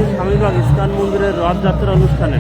আছি স্বামীবাগ ইস্কন মন্দিরের রথযাত্রা অনুষ্ঠানে।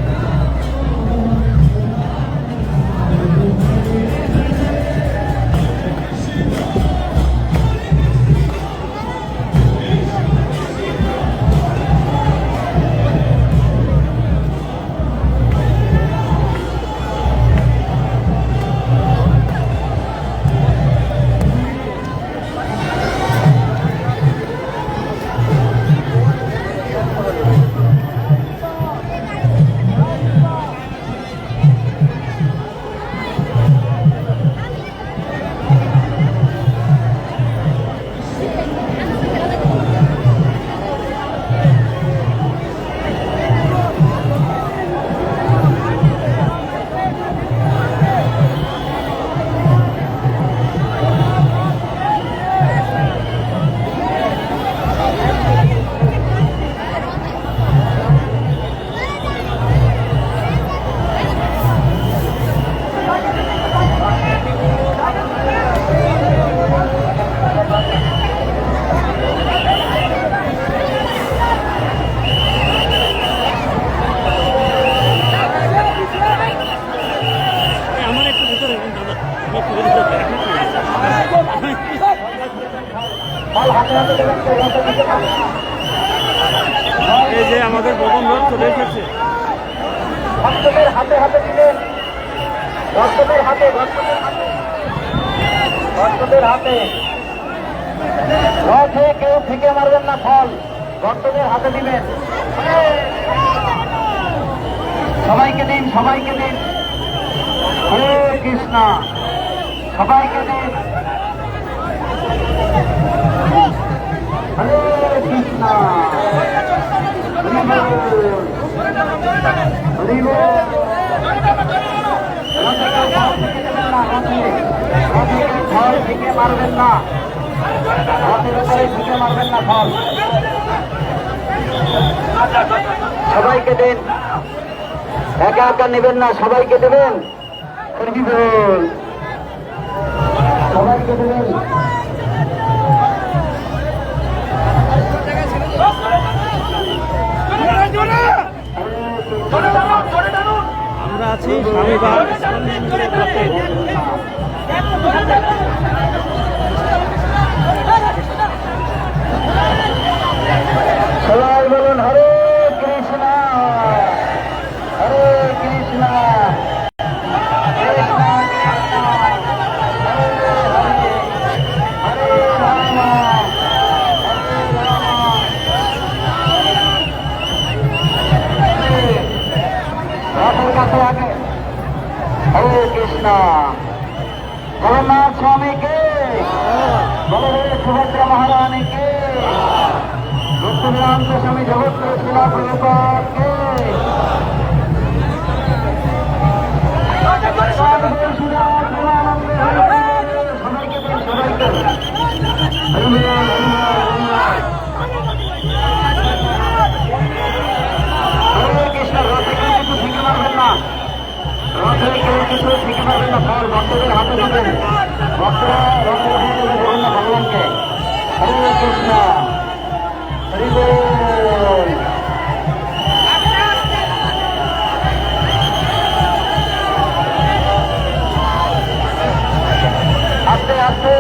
এই যে আমাদের প্রথম রথ চলে এসেছে। ভক্তদের হাতে হাতে দিলেন, ভক্তদের হাতে রথে কেউ ফিকে মারবেন না, ফল ভক্তদের হাতে দিবেন। সবাইকে দিন, সবাইকে দিন। হরে কৃষ্ণ, সবাইকে দিন। হরে কৃষ্ণ, ফল থেকে মারবেন না, রথের উপরে থেকে মারবেন না ফল। সবাইকে দিন, একা একা নেবেন না, সবাইকে দেবেন। সবাইকে দেবেন। আমরা আছি স্বামীবাগ ইস্কন মন্দিরের রথে। সবাই বলুন হরে কৃষ্ণ, হরে কৃষ্ণ, কৃষ্ণ কৃষ্ণ, হরে হরে, হরে রাম, রথের কাছে আগে। হরে কৃষ্ণ। জগন্নাথ স্বামীকে, বলদেব সুভদ্রা মহারানীকে, লক্ষ্মীনারায়ণ স্বামী জগৎগুরু শিলা প্রভুপাদকে, সবাইকে দিন, সবাইকে। হরে কৃষ্ণ। রথে কেউ কিছু শিখে মারবেন না, রথে কেউ কিছু শিখে মারবেন না, ফল ভক্তদের হাতে দেবেন। ভক্তরা রথের হাতে দেবেন না ভগবানকে। হরে কৃষ্ণ, হরি বল। আস্তে আস্তে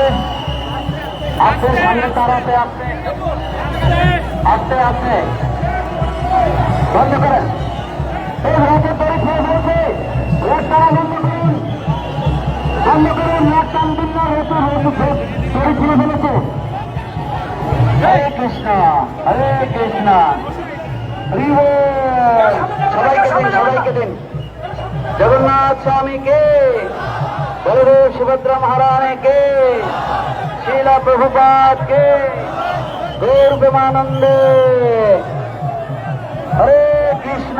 আস্তে, সামনে তাড়াতে, আস্তে আস্তে আস্তে, বন্ধ করেন। এই রথের তরি খেয়ে বলছে, রথ তারা বন্ধ করুন, বন্ধ করুন, রথ টানবেন না, রথের তরি খুলে ফেলেছে। হরে কৃষ্ণ, হরে কৃষ্ণ, হরি বল। সবাইকে দিন, সবাইকে দিন। জগন্নাথ স্বামীকে, বলদেব সুভদ্রা মহারানীকে, শিলা প্রভুপাদকে, গৌর প্রেমানন্দে। হরে কৃষ্ণ,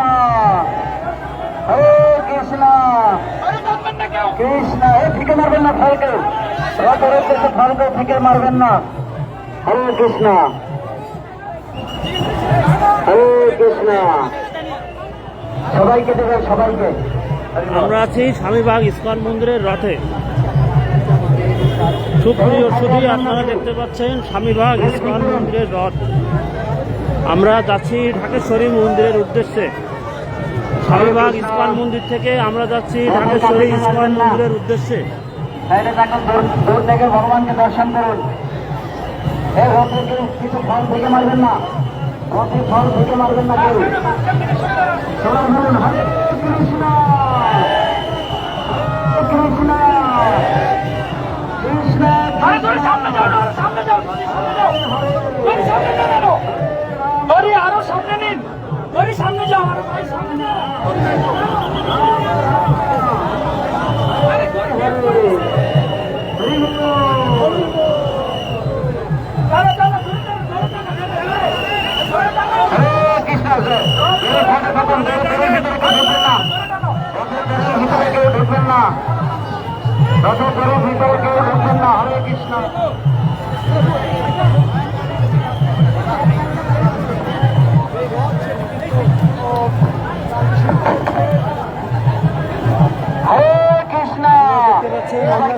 হরে কৃষ্ণ, কৃষ্ণ। এ ফিকে মারবেন না ফলকে, রথের উদ্দেশ্যে ফলকে ফিকে মারবেন না। হরে কৃষ্ণ, হরে কৃষ্ণ। সবাইকে দেবেন, সবাইকে। আমরা আছি স্বামীবাগ ইস্কন মন্দিরের রথে। সুপ্রিয় সুধী, আপনারা দেখতে পাচ্ছেন স্বামীবাগ ইস্কন মন্দিরের রথ। আমরা যাচ্ছি ঢাকেশ্বরী মন্দিরের উদ্দেশ্যে। স্বামীবাগ ইস্কন মন্দির থেকে আমরা যাচ্ছি ঢাকেশ্বরী ইস্কন মন্দিরের উদ্দেশ্যে। সাইডে থাকুন, দূর থেকে ভগবানকে দর্শন করুন। এই রথকে কিছু ফল থেকে মারবেন না, রথে ফল থেকে মারবেন না কেউ। সবাই বলুন হরে কৃষ্ণ কৃষ্ণ কৃষ্ণ আরো সামনে নিন, সামনে যাও, আরো সামনে যাও। হরে কৃষ্ণ। আমরা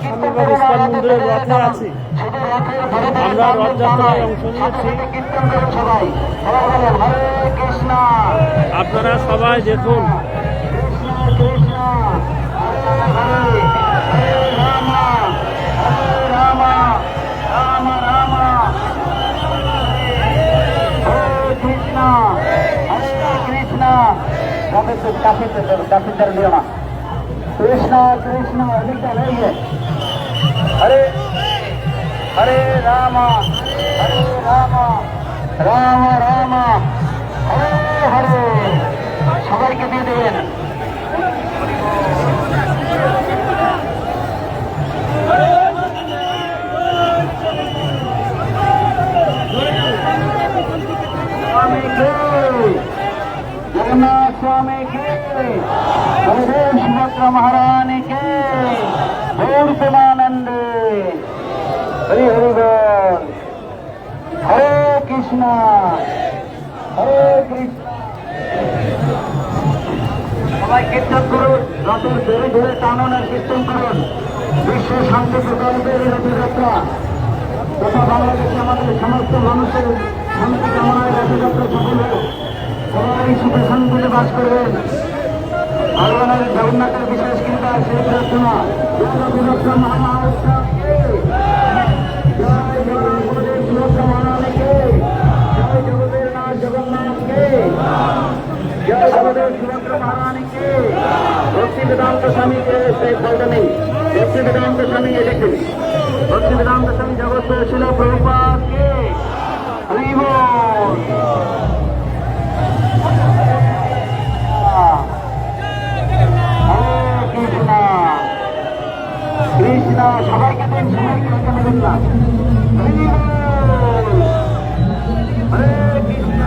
স্বামীবাগ ইস্কন মন্দিরের রথে আছি। আমরা রথযাত্রায় অংশ নিয়েছি। আপনারা সবাই দেখুন। कृष्णा कृष्णा अधिकता नहीं है। हरे हरे रामा राम राम हरे हरे। সবাইকে দিয়ে দেবেন। जगन्नाथ स्वामी के बलदेव सुभद्रा महारानी के गौर प्रेमानंद हरि हरि बोल। हरे कृष्णा সবাই কীর্তন করুন, রথের ধরে ধরে টানানোর কীর্তন করুন। বিশ্ব শান্তি প্রকল্পের রথযাত্রা তথা বাংলাদেশে আমাদের সমস্ত মানুষের শান্তি কামনায় রথযাত্রা সফল হোক। সবাই সুখে শান্তিতে বাস করবেন। ভগবানের জগন্নাথের বিশেষ কৃপা সেই প্রার্থনা। রথযাত্রা মহাউৎসবকে জয় জগন্নাথের সুরক্ষা মহারানীকে, জয় জগতের নাথ জগন্নাথকে, জয় জগতের সুরক্ষা মহারানীকে। ভক্তি বেদান্ত স্বামীকে সেই ফলটা নেই। ভক্তি বেদান্ত স্বামী দেখুন, ভক্তি বেদান্ত স্বামী জগৎ ছিল প্রভুপাদকে। হরি বল। কৃষ্ণ সবাইকে দেন, সবাইকে নেবেন না। হরে কৃষ্ণ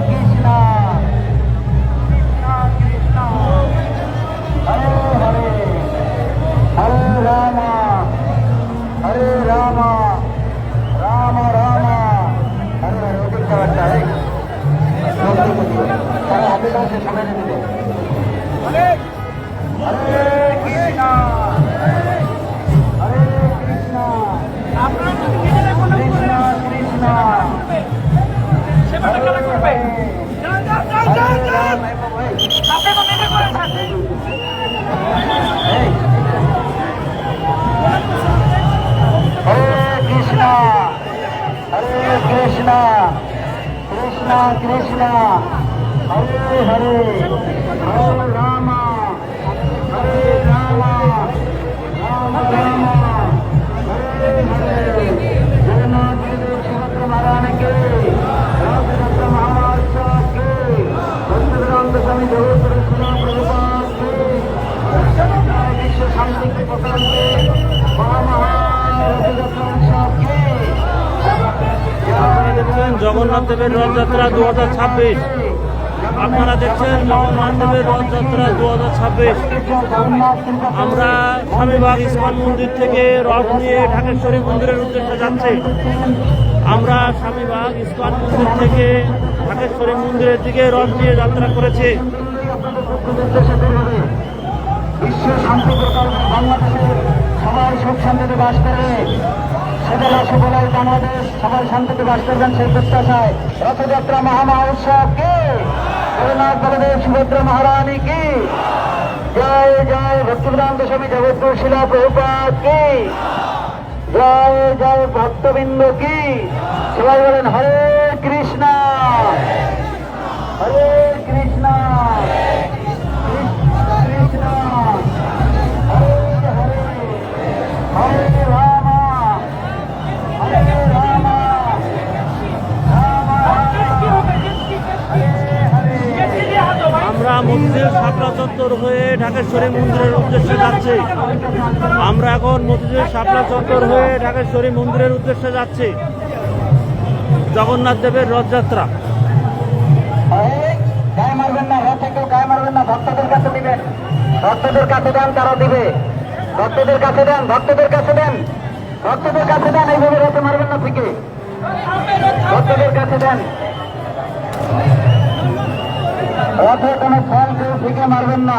কৃষ্ণ কৃষ্ণ হরে হরে হরে রাম রাম রাম হরে হরে। দেখতে পাচ্ছা হাতে কাছে সবাই দিতে। হরে কৃষ্ণ হরে কৃষ্ণ কৃষ্ণ কৃষ্ণ हरे कृष्ण कृष्ण कृष्ण हरे हरे हरे राम राम राम हरे हरे। जगन्नाथ सुभद्रा महारानी के रथयात्रा महाउत्सव के भक्त वेदांत स्वामी जगत प्रभुपाद के विश्व शांति के प्रकल्प के रथयात्रा उत्सव के দেখছেন জগন্নাথ দেবের রথযাত্রা 2026। আপনারা দেখছেন জগন্নাথ দেবের রথযাত্রা 2026। আমরা স্বামীবাগ ইস্কন মন্দির থেকে রথ নিয়ে ঢাকেশ্বরী মন্দিরের উদ্দেশ্যে যাচ্ছি। আমরা স্বামীবাগ ইস্কন মন্দির থেকে ঢাকেশ্বরী মন্দিরের দিকে রথ নিয়ে যাত্রা করেছি। বিশ্ব শান্তি প্রকল্প বাংলাদেশে সবাই সুখ শান্তিতে বাস করে। সেবেলা সুবলাই বাংলাদেশ সবাই শান্তিতে বাস করবেন সেই প্রত্যাশায় রথযাত্রা মহামহোৎসব কি জগন্নাথ বলদেব সুভদ্রা মহারানী কি জয় জয় ভক্তিবেদান্ত স্বামী জগৎগুরু শিলা প্রভুপাদ কি জয় জয় ভক্তবৃন্দ কি সবাই বলেন হরে কৃষ্ণ হরে কৃষ্ণ কৃষ্ণ হরে হরে হরে রাম হরে রাম রাম আমরা মতিঝিল শাপলা চত্বর হয়ে ঢাকেশ্বরী মন্দিরের উদ্দেশ্যে যাচ্ছি। আমরা এখন মতিঝিল শাপলা চত্বর হয়ে ঢাকেশ্বরী মন্দিরের উদ্দেশ্যে যাচ্ছি। জগন্নাথ দেবের রথযাত্রা। গায়ে মারবেন না, রথে কেউ গায়ে মারবেন না, ভক্তদের কাছে দিবেন, ভক্তদের কাছে দেন, তারা দিবে। ভক্তদের কাছে দেন, ভক্তদের কাছে দেন, ভক্তদের কাছে দেন, এইভাবে রথে মারবেন না থেকে ভক্তদের কাছে দেন। রথে কোনো ফল কেউ থেকে মারবেন না,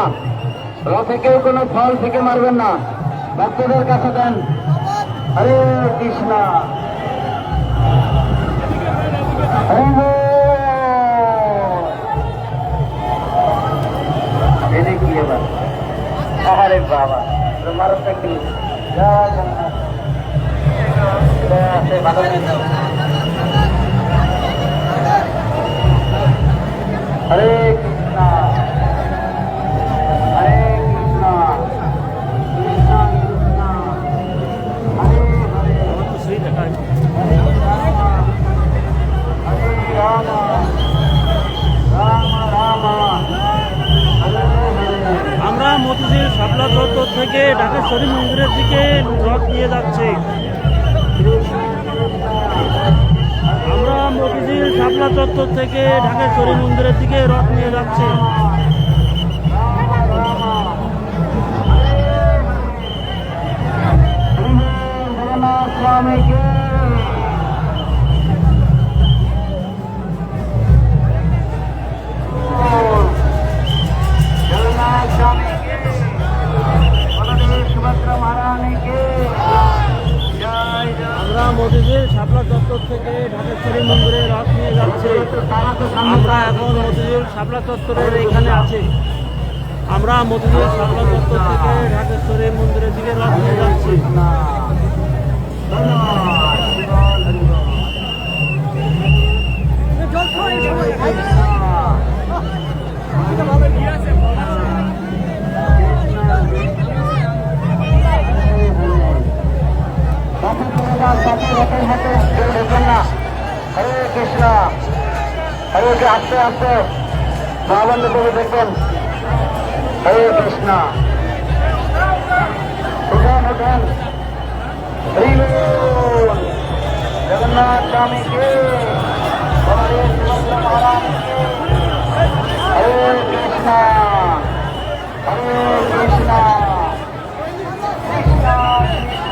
রথে কেউ কোনো ফল থেকে মারবেন না, ভক্তদের কাছে দেন। হরে কৃষ্ণ হরে এনে কি এবার আরে বাবা তোমার থেকে হরে কৃষ্ণ হরে কৃষ্ণ কৃষ্ণ কৃষ্ণ হরে হরে হরে রাম রাম রাম হরে হরে। আমরা মতিঝিল শাপলা চত্বর থেকে ঢাকেশ্বরী মন্দিরের দিকে রথ নিয়ে যাচ্ছি। আমরা মতিঝিল শাপলা চত্বর থেকে ঢাকেশ্বরী মন্দিরের দিকে রথ নিয়ে যাচ্ছি। জগন্নাথ স্বামীকে জগন্নাথ স্বামীকে বলদেব সুভদ্রা মহারানীকে জয় জয়। আমরা মতিঝিল শাপলা চত্বর থেকে ঢাকেশ্বরী মন্দিরে রথ নিয়ে যাচ্ছি। আমরা এখন মতিঝিল শাপলা চত্বরের এখানে আছি। আমরা মতিঝিল শাপলা চত্বর থেকে ঢাকেশ্বরী মন্দিরের দিকে রথ নিয়ে যাচ্ছি। হরে কৃষ্ণ হরে আস্তে আস্তে মহাবন্ধ করে দেখবেন। হরে কৃষ্ণ উঠেন উঠেন। হরি বল। জগন্নাথ স্বামীকে বলদেব সুভদ্রা মহারানীকে হরে কৃষ্ণ হরে কৃষ্ণ কৃষ্ণ কৃষ্ণ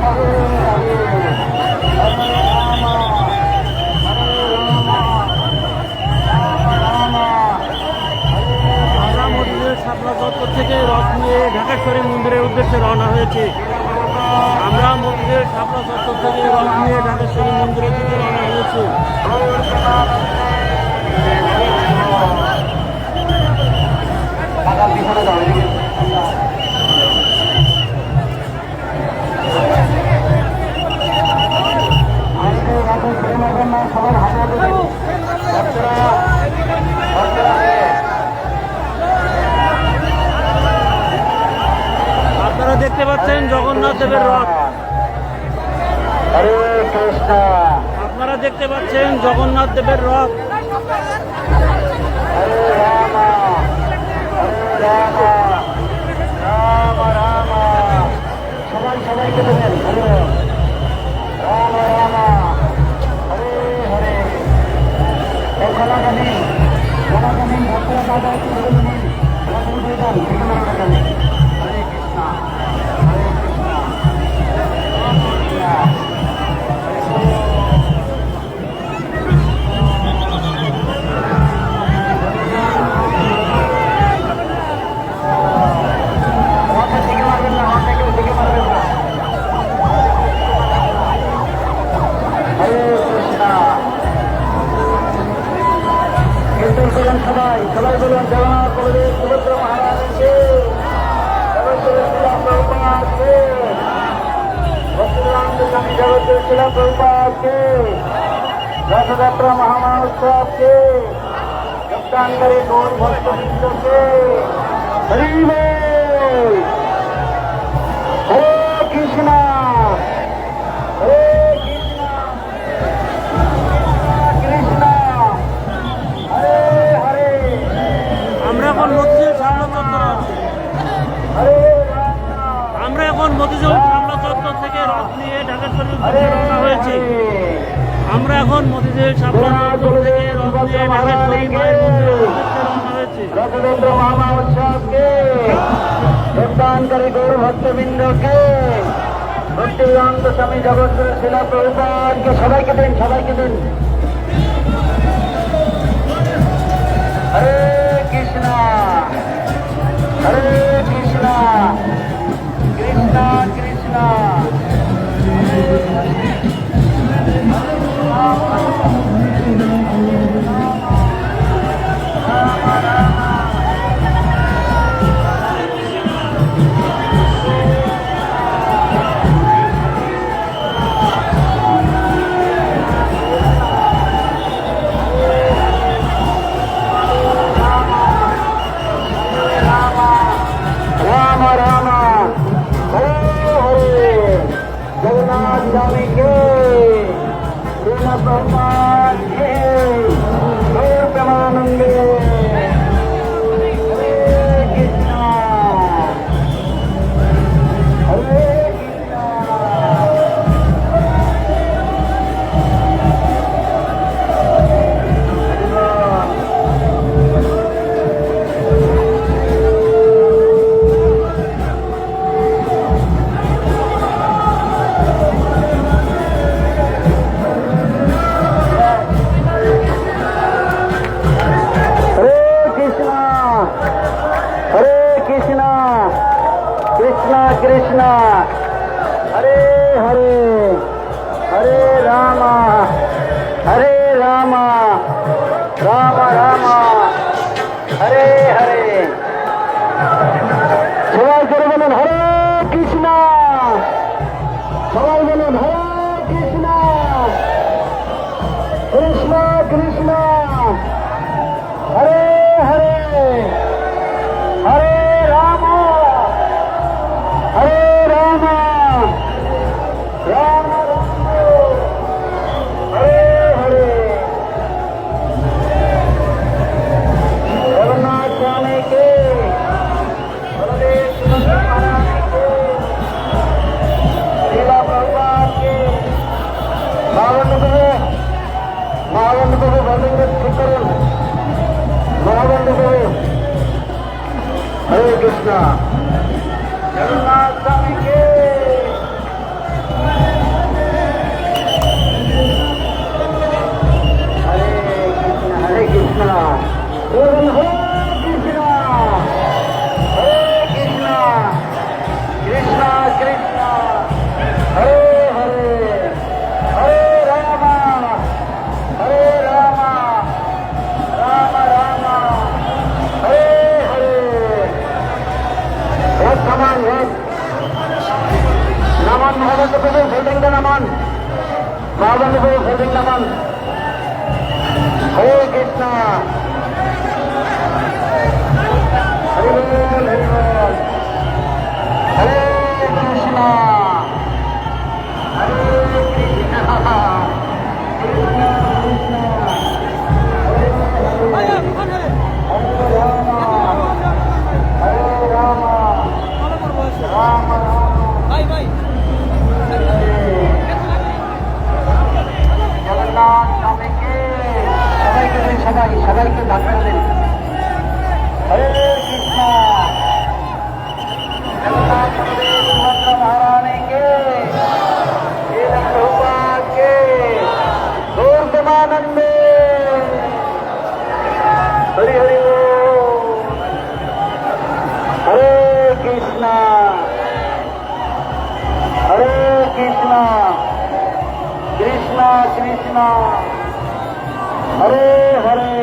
হরে হরে হরে রাম হরে রাম রাম রাম আমরা মতিঝিল শাপলা চত্বর থেকে রথ নিয়ে ঢাকেশ্বরী মন্দিরের উদ্দেশ্যে রওনা হয়েছে। আমরা মতিঝিল শাপলা চত্বর থেকে রথ নিয়ে ঢাকেশ্বরী মন্দিরের দিকে রওনা হয়েছি। বাগান পিছনে যাও এদিকে। সবার হাতে হাতে দিন। ভক্তরা ভক্তরা আপনারা দেখতে পাচ্ছেন জগন্নাথ দেবের রথ। হরে কৃষ্ণ আপনারা দেখতে পাচ্ছেন জগন্নাথ দেবের রথ। হরে রাম হরে রাম রাম রাম সবাই সবাইকে দেবেন। হরে রাম রাম হরে হরে খেলাকালীন ভক্তরা দাদা একটু বলে নিন। হরে কৃষ্ণ হরে কৃষ্ণ রথের দিকে মারবেন না, রথে কেউ দিকে মারবেন না। উত্তর করুন সবাই, সবাই বলুন জগন্নাথ বলদেব সুভদ্রা মহারাজকে, জগৎগুরু শিলা প্রভুপাদকে, ভক্তিরানন্দ স্বামী জগৎগুরু শিলা প্রভুপাদকে, রথযাত্রা মহামহোৎসবকে, যোগদানকারী গৌর ভক্তবৃন্দকে হরি বল। হরে কৃষ্ণ হরে কৃষ্ণ কৃষ্ণ হরে হরে আমরা এখন মতিঝিল শামলা চত্বর আছি। হরে রাম আমরা এখন মতিঝিল শামলা চত্বর থেকে রথ নিয়ে ঢাকা শরীফ হরে রওনা হয়েছি। আমরা এখন মতিঝিল শামলা চত্বর থেকে রথ নিয়ে ঢাকা শরীফ মায়ের মন্দিরের উদ্দেশ্যে রওনা হয়েছি। রথযাত্রা মহামহোৎসবকে, যোগদানকারী গৌর ভক্তবৃন্দকে, ভক্তিরানন্দ স্বামী জগৎগুরু শিলা প্রভুপাদকে সবাইকে দিন, সবাইকে দিন। হরে কৃষ্ণ হরে কৃষ্ণ কৃষ্ণ কৃষ্ণ রাম রাম হরে হরে জগন্নাথ স্বামীকে, শিলা প্রভুপাদকে, গৌর প্রেমানন্দে হরে কৃষ্ণ হরে কৃষ্ণ। হরে কৃষ্ণ হরে কৃষ্ণ কৃষ্ণ কৃষ্ণ হরে হরে হরে রাম হরে রাম রাম রাম হরে হরে। সবাই করে বলুন হরে কৃষ্ণ, সবাই বলুন হরে কৃষ্ণ কৃষ্ণ কৃষ্ণ হরে হরে হরে রাম হরে রাম রাম রাম হরে হরে। জগন্নাথ স্বামীকে, বলদেব সুভদ্রা মহারাজকে, শিলা প্রভুপাদকে, মহাবন্ধু প্রভু বন্ধুকে ঠিক করুন, মহাবন্ধু প্রভু হরে কৃষ্ণ। জগন্নাথ স্বামীকে হরে কৃষ্ণ হরে কৃষ্ণ বলুন হরে কৃষ্ণ হরে কৃষ্ণ কৃষ্ণ কৃষ্ণ হরে হরে হরে রাম হরে রাম রাম রাম হরে হরে। রথ নামান, রথ নামান, মহাবন্ধু প্রভু হোল্ডিংটা নামান, মহাবন্ধু প্রভু হোল্ডিং নামান। হরে কৃষ্ণ হরি বল হরি বল। হরে কৃষ্ণ হরে কৃষ্ণ কৃষ্ণ কৃষ্ণ হরে হরে হরে রাম হরে রাম রাম রাম জগন্নাথ স্বামীকে, সবাইকে দিন, সবাইকে ধাক্কা দিন। হরে কৃষ্ণ জগন্নাথ বলদেব সুভদ্রা মহারানীকে, শিলা প্রভুপাদকে, গৌর প্রেমানন্দে হরি হরি বল। হরে কৃষ্ণ হরে কৃষ্ণ কৃষ্ণ কৃষ্ণ হরে হরে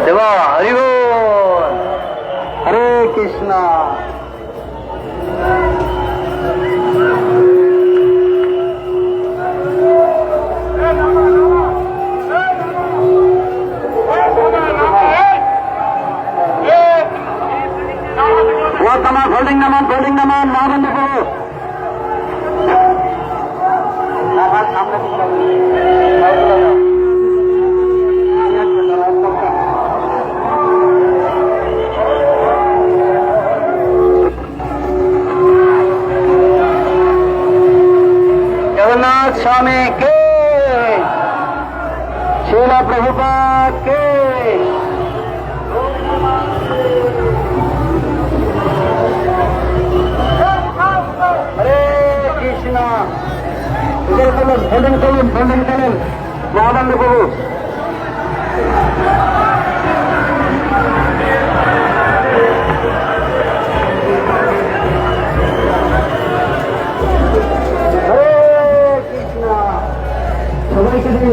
দেবা হরি বল, হরে কৃষ্ণ। হোল্ডিং নামান মহাবন্ধ করো। जगन्नाथ स्वामी के, श्रीला प्रभुपाद के। हरे कृष्णा। होल्डिंग करें महानंद प्रभु। সবাইকে দিন।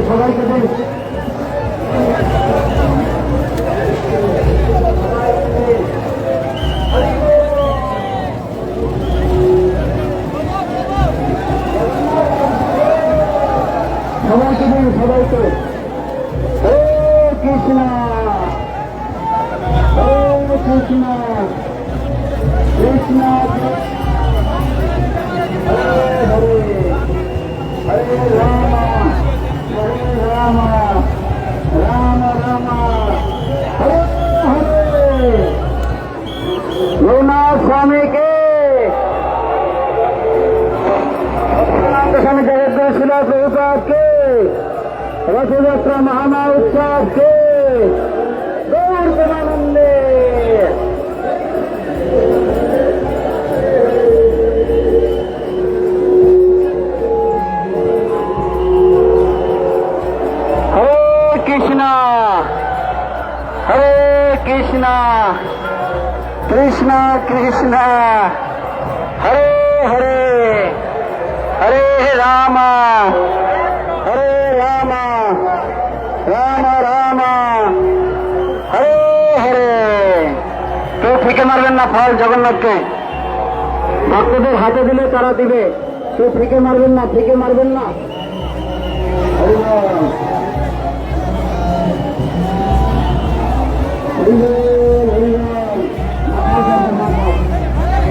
সবাইকে হরে কৃষ্ণ, হরে কৃষ্ণ, কৃষ্ণ হরে হরে, হরে রাম, হরে রাম, রাম রাম হরে হরে। জগন্নাथ स्वामी के, स्वामी जगत शिला प्रभुपाद के, रथयात्रा महामहोत्सव के गौर प्रेमानंदे। हरे कृष्णा, हरे कृष्णा, कृष्णा कृष्णा हरे हरे, हरे राम, हरे राम, राम राम हरे हरे। কেউ ফিকে মারবেন না ফল জগন্নাথকে, ভক্তদের হাতে দিলে তারা দিবে। কেউ ফিকে মারবেন না, ফিকে মারবেন না। হরি বল, হরি বল, হরি বল।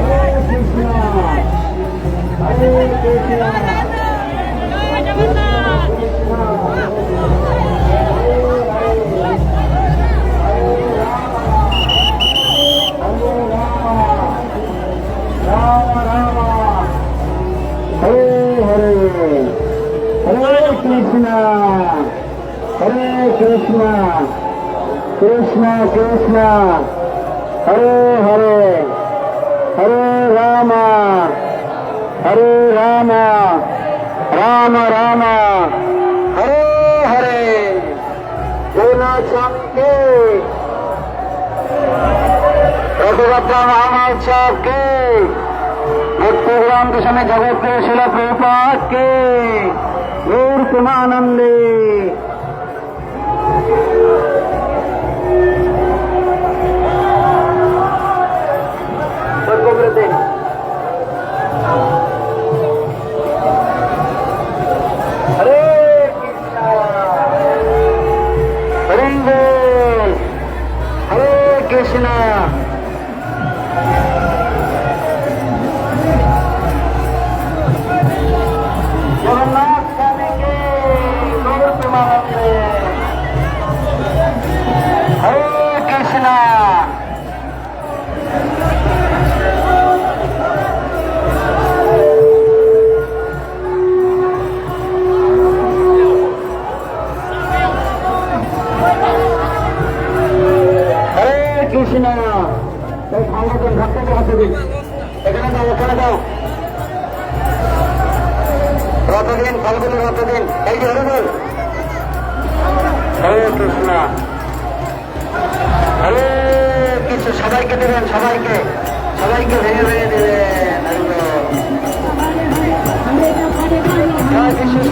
হরে কৃষ্ণ, হরে কৃষ্ণ, कृष्णा हरे कृष्णा, कृष्णा कृष्णा हरे हरे, हरे राम, हरे राम, राम राम हरे हरे। जगन्नाथ स्वामी के, रथयात्रा महामहोत्सव के, भक्तिग्राम के समय जगत के शिला प्रभुपाद के गौर प्रेमानंदे। हरे कृष्णा, हरि बोल, हरे कृष्णा। जगन्नाथ स्वामी के गौर प्रेमानंदे। हरे कृष्णा, কৃষ্ণ এই সংগঠন ভক্তদের হাতে দিন এখানে দাও ওখানে দাও রথ দিন ফলগুলি রথ দিন এই যে হরিবল হরে কৃষ্ণ হরে কৃষ্ণ সবাইকে দেবেন সবাইকে সবাইকে ভেঙে ভেঙে দেবেন জয় বিশ্ব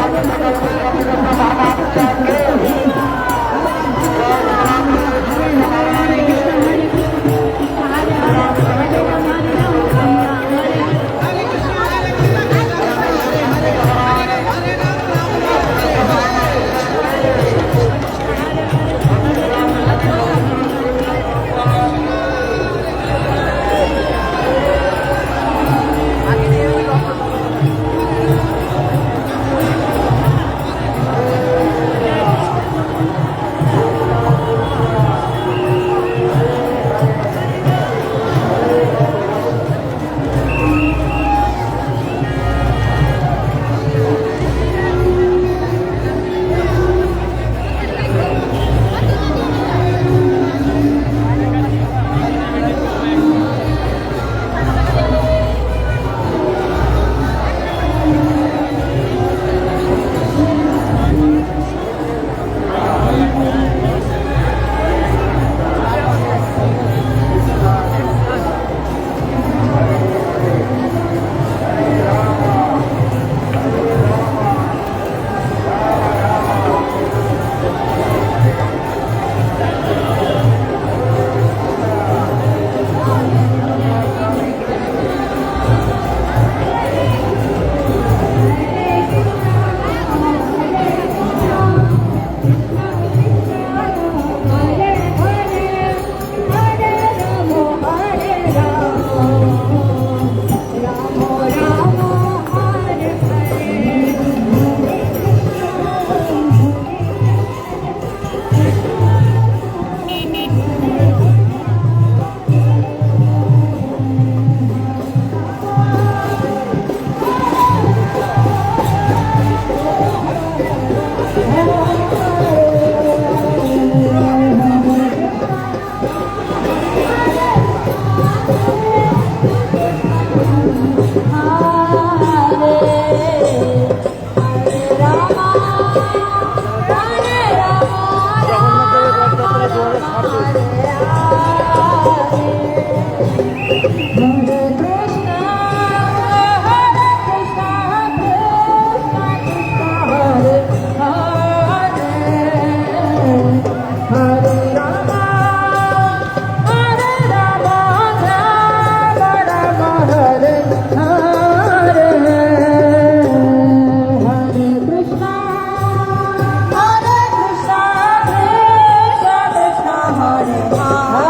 Hare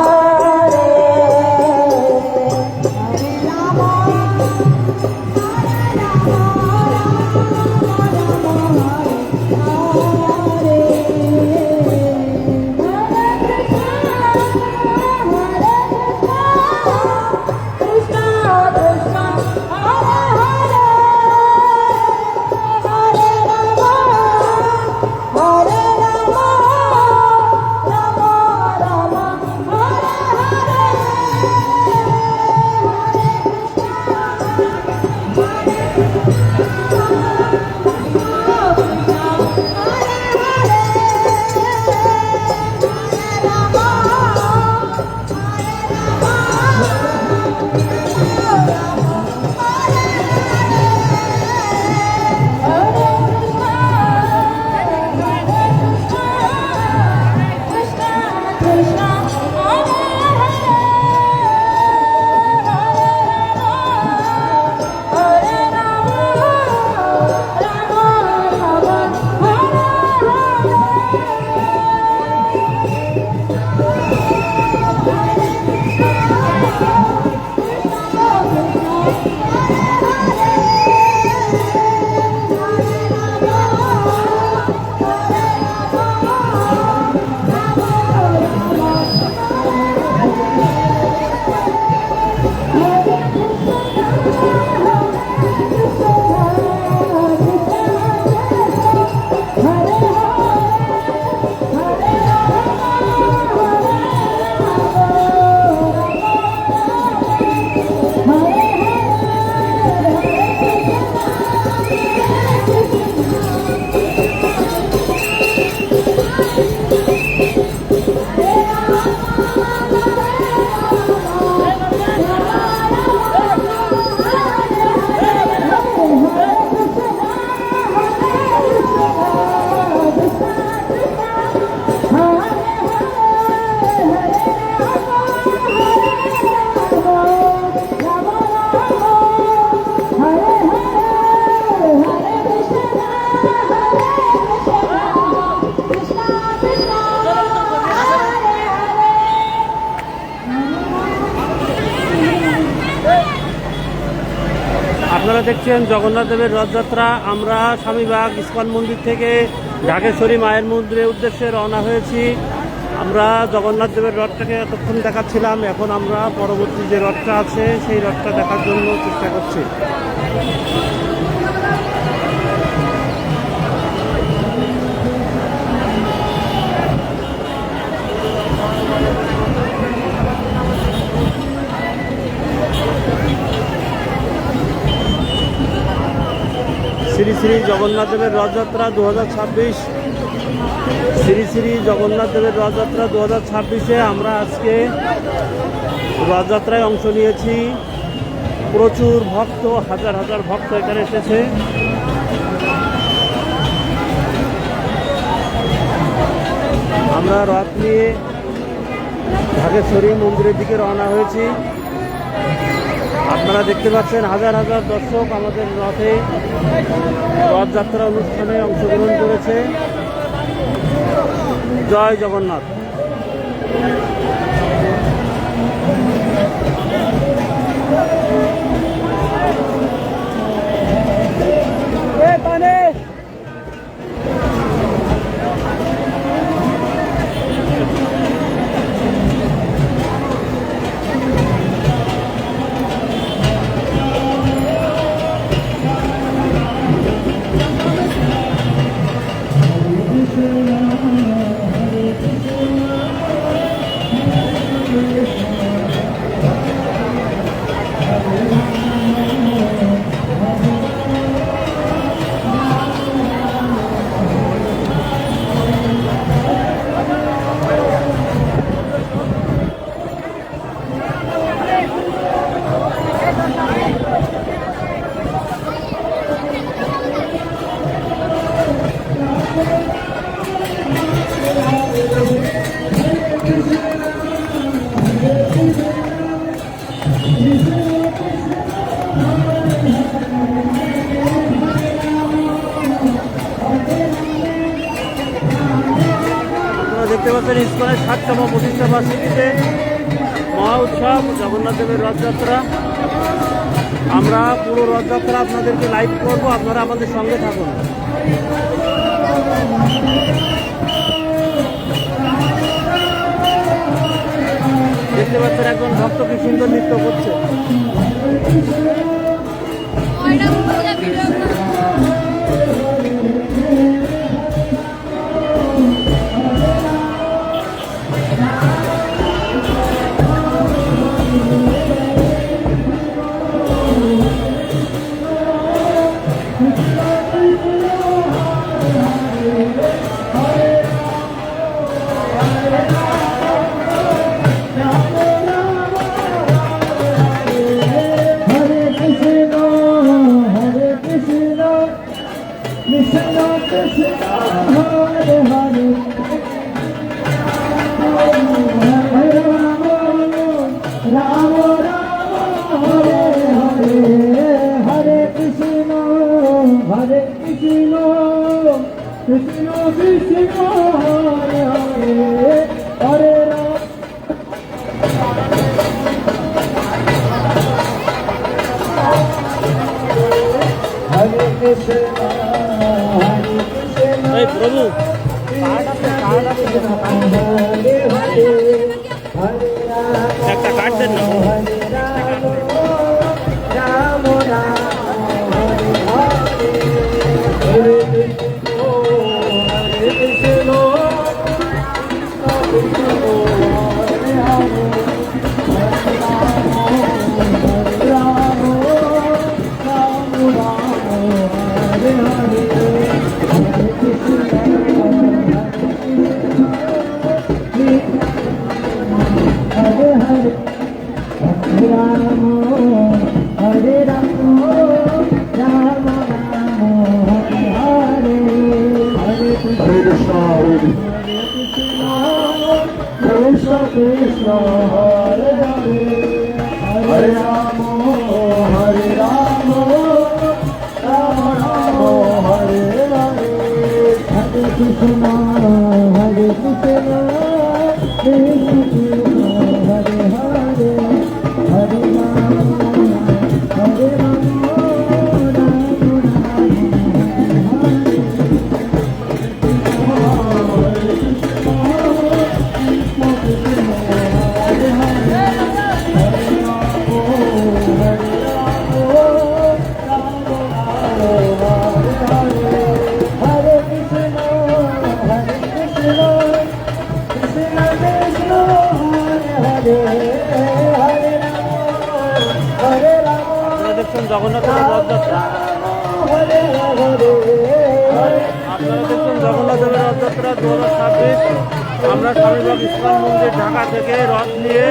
আপনারা দেখছেন জগন্নাথ দেবের রথযাত্রা। আমরা স্বামীবাগ ইস্কন মন্দির থেকে ঢাকেশ্বরী মায়ের মন্দিরের উদ্দেশ্যে রওনা হয়েছি। আমরা জগন্নাথ দেবের রথটাকে এতক্ষণ দেখাচ্ছিলাম, এখন আমরা পরবর্তী যে রথটা আছে সেই রথটা দেখার জন্য চেষ্টা করছি। শ্রী শ্রী জগন্নাথ দেবের রথযাত্রা 2026। শ্রী শ্রী জগন্নাথ দেবের রথযাত্রা 2026-এ আমরা আজকে রথযাত্রায় অংশ নিয়েছি। প্রচুর ভক্ত, হাজার হাজার ভক্ত এখানে এসেছে। আমরা রথ নিয়ে ঢাকেশ্বরী মন্দিরের দিকে রওনা হয়েছি। আপনারা দেখতে পাচ্ছেন হাজার হাজার দর্শক আমাদের রথে রথযাত্রা অনুষ্ঠানে অংশগ্রহণ করেছে। জয় জগন্নাথ। দেখতে পাচ্ছেন ইস্কনের 60তম প্রতিষ্ঠা বার্ষিকীতে মহা উৎসব জগন্নাথ দেবের রথযাত্রা। আমরা পুরো রথযাত্রা আপনাদেরকে লাইভ করব, আপনারা আমাদের সঙ্গে থাকুন। দেখতে পাচ্ছেন একজন ভক্ত কি সুন্দর নৃত্য করছে। এই প্রভু একটা কার্ড দেন না। আপনারা দেখছেন জগন্নাথের রথযাত্রা। আপনারা দেখছেন জগন্নাথের রথযাত্রা 2026। আমরা স্বামীবাগ ইস্কন মন্দির ঢাকা থেকে রথ নিয়ে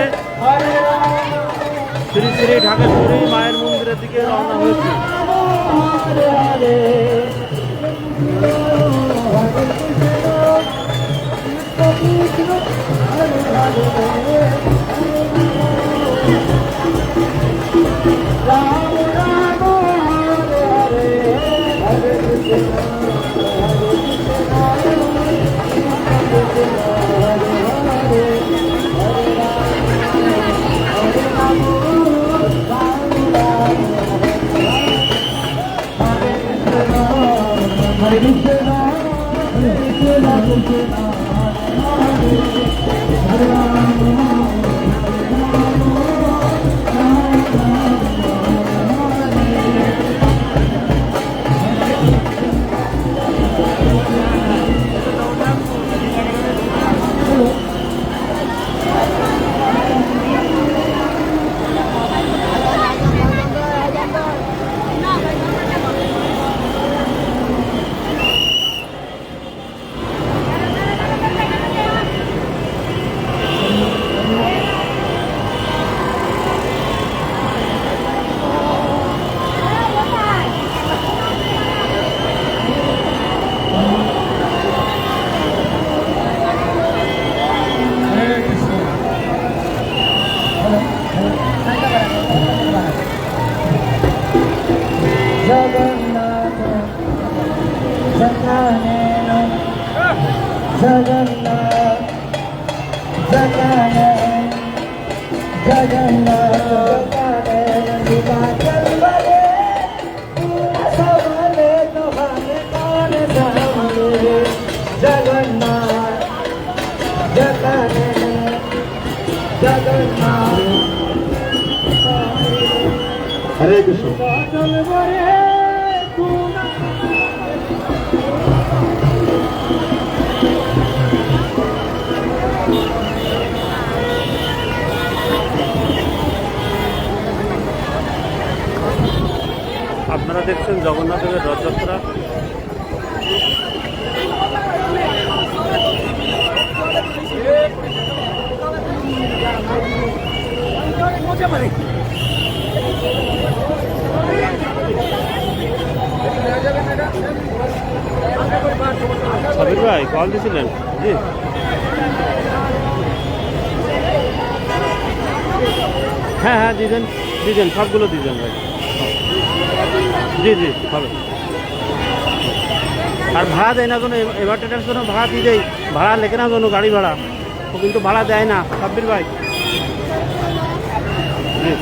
শ্রী শ্রী ঢাকেশ্বরী মায়ের মন্দিরের দিকে রওনা হয়েছি। হরে কৃষ্ণ। আপনারা দেখছেন জগন্নাথের রথযাত্রা। সাবির ভাই কল দিয়েছিলেন? জি হ্যাঁ হ্যাঁ দিবেন দিবেন, সবগুলো দিবেন ভাই। জি জি হবে। আর ভাড়া দেয় না কোনো, এবার টেটার কোনো ভাড়া দিয়ে দেয়, ভাড়া লেখে না কোনো গাড়ি ভাড়া, ও কিন্তু ভাড়া দেয় না সাব্বির ভাই। জি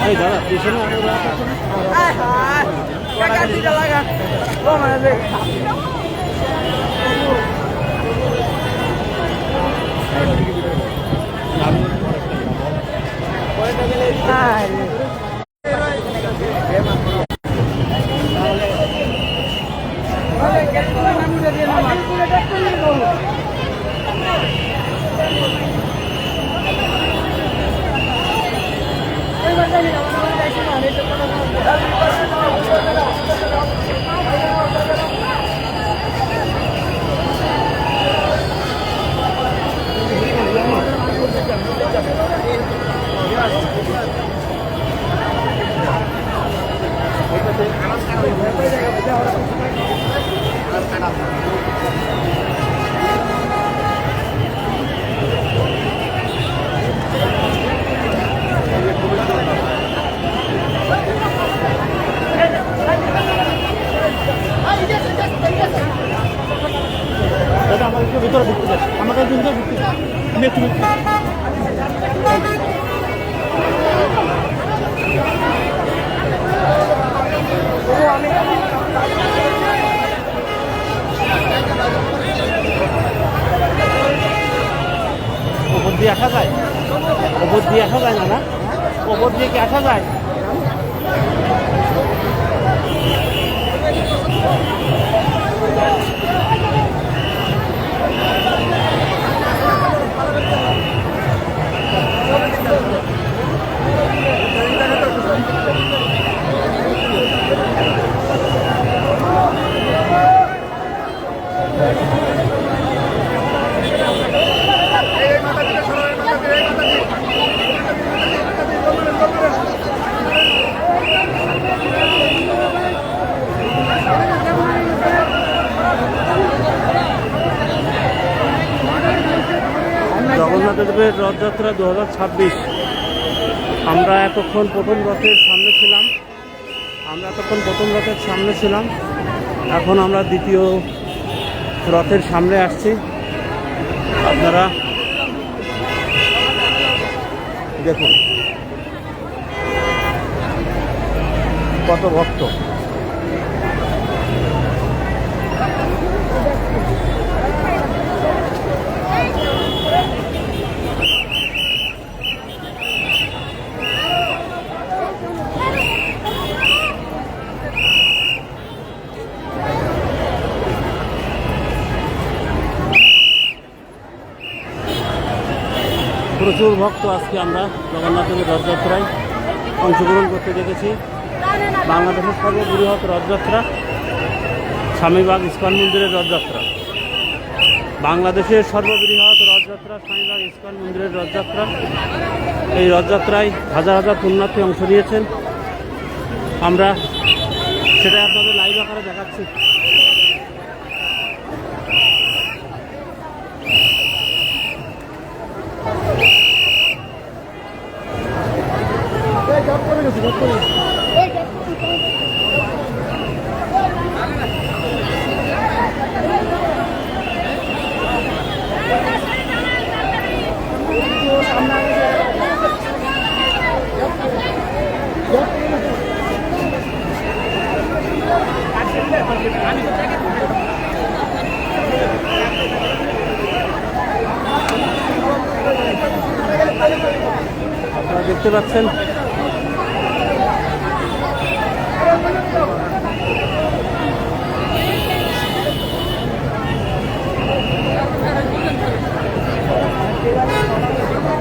এই দাদা পিছনে দাদা আমাকে একটু ভিতরে ঢুকতে দেন, আমাকে একটু ভিতরে ঢুকতে দেন। ওপর দিয়ে আসা যায়, ওপর দিয়ে আসা যায় না, না ওপর দিয়ে কি আসা যায়? জগন্নাথ দেবের রথযাত্রা 2026। আমরা এতক্ষণ প্রথম রথের সামনে ছিলাম, এখন আমরা দ্বিতীয় রথের সামনে আসছি। আপনারা দেখুন কত ভক্ত। প্রচুর ভক্ত আজকে আমরা জগন্নাথের রথযাত্রায় অংশগ্রহণ করতে দেখেছি। বাংলাদেশের সর্ববৃহৎ রথযাত্রা স্বামীবাগ ইস্কন মন্দিরের রথযাত্রা, বাংলাদেশের সর্ববৃহৎ রথযাত্রা স্বামীবাগ ইস্কন মন্দিরের রথযাত্রা। এই রথযাত্রায় হাজার হাজার পুণ্যার্থী অংশ নিয়েছেন, আমরা সেটা আপনাদের লাইভ আকারে দেখাচ্ছি। আপনারা দেখতে পাচ্ছেন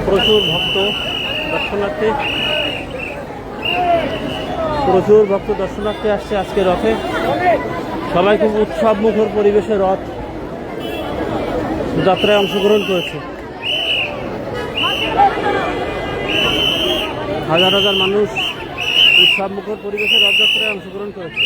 প্রচুর ভক্ত দর্শনার্থী আসছে আজকে রথে। সবাই খুব উৎসব মুখর পরিবেশে রথ যাত্রায় অংশগ্রহণ করেছে। হাজার হাজার মানুষ উৎসব মুখর পরিবেশে রথযাত্রায় অংশগ্রহণ করেছে।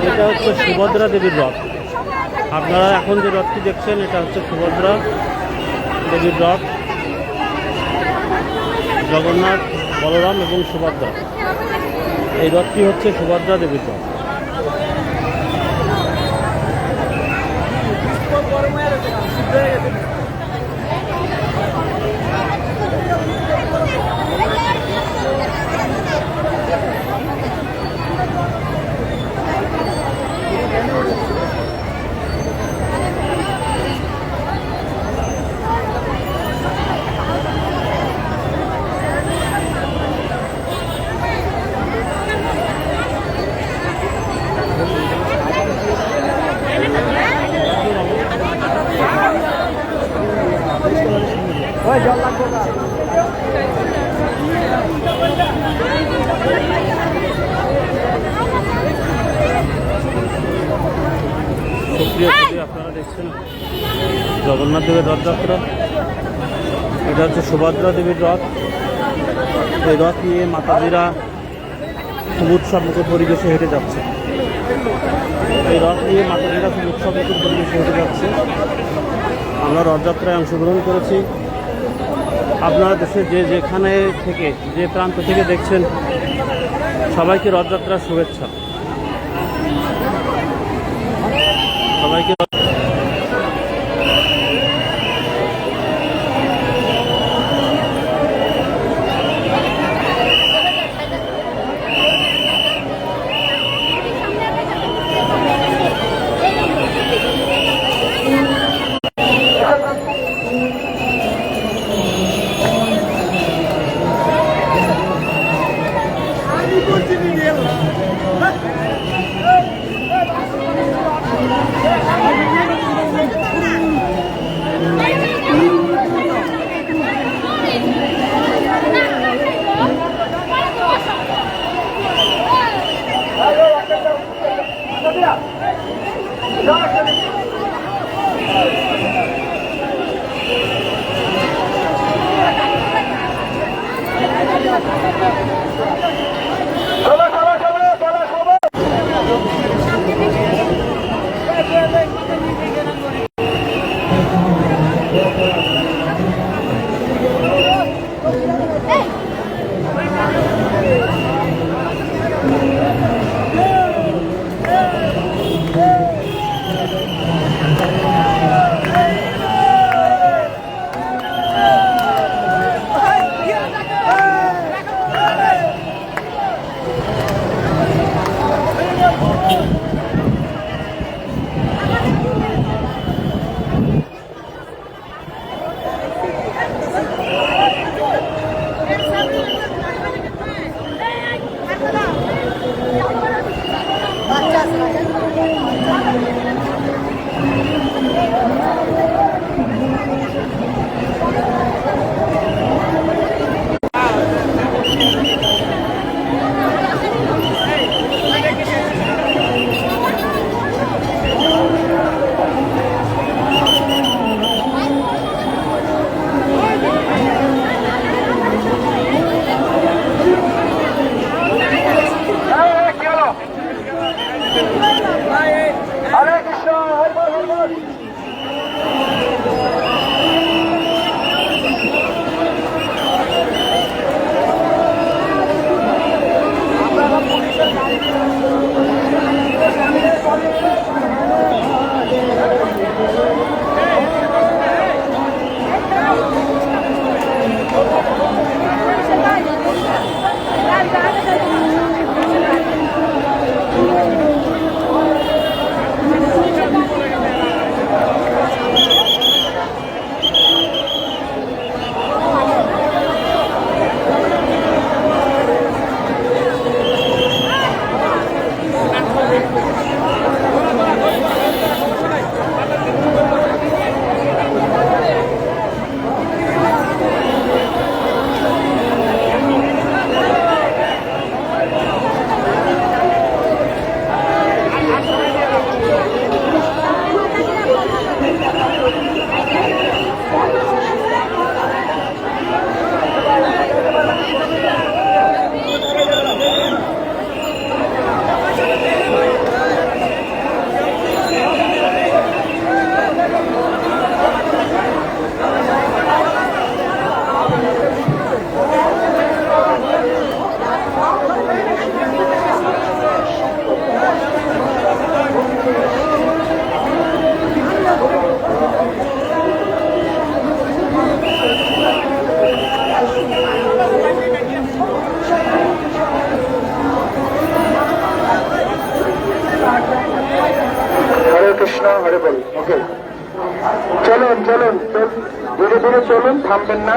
এটা হচ্ছে সুভদ্রা দেবীর রথ। আপনারা এখন যে রথটি দেখছেন এটা হচ্ছে সুভদ্রা দেবীর রথ। জগন্নাথ, বলরাম এবং সুভদ্রা, এই রথটি হচ্ছে সুভদ্রা দেবীর রথ। আপনারা দেখছেন জগন্নাথ দেবের রথযাত্রা। এটা হচ্ছে সুভদ্রা দেবীর রথ। এই রথ নিয়ে মাতাজিরা খুব উৎসবমুখর পরিবেশে হেঁটে যাচ্ছে। এই রথ নিয়ে মাতাজিরা খুব উৎসবমুখর পরিবেশে হেঁটে যাচ্ছে। আমরা রথযাত্রায় অংশগ্রহণ করেছি। আপনারা দেশের যে যেখানে থেকে যে প্রান্ত থেকে দেখছেন সবাইকে রথযাত্রার শুভেচ্ছা। সবাইকে কৃষ্ণ হরে বল। ওকে, চলুন চলুন, ধীরে ধীরে চলুন, থামবেন না।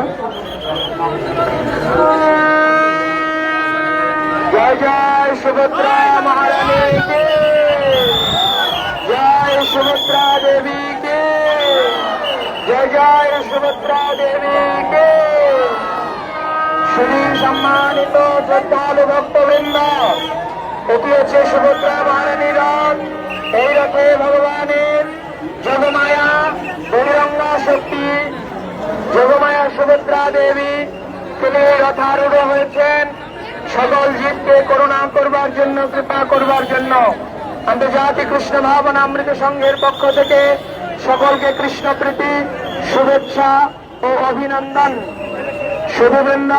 জয় জয় সুভদ্রা মহারানী কে, জয় সুভদ্রা দেবী কে, জয় জয় সুভদ্রা দেবী কে। শ্রী সম্মানিত শ্রদ্ধালু ভক্তবৃন্দ, এটি হচ্ছে সুভদ্রা মহারানীর রথ। এই রথে ভগবানের যোগমায়া বহিরঙ্গা শক্তি, যোগমায়া সুভদ্রা দেবী তিনি রথারূঢ় হয়েছেন সকল জীবকে করুণা করবার জন্য, কৃপা করবার জন্য। আন্তর্জাতিক কৃষ্ণ ভাবনা অমৃত সংঘের পক্ষ থেকে সকলকে কৃষ্ণ প্রীতি শুভেচ্ছা ও অভিনন্দন। শুভবৃন্দ,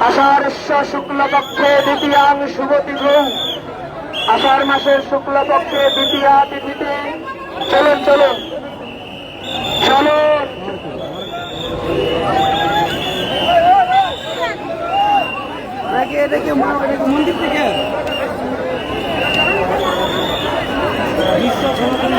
আষাঢ়স্য শুক্লপক্ষে দ্বিতীয়াং শুভতিথৌ, আষাঢ় মাসের শুক্লপক্ষে দ্বিতীয়া তিথিতে চলুন চলুন চলুন মন্দির থেকে বিশ্ব সনাতন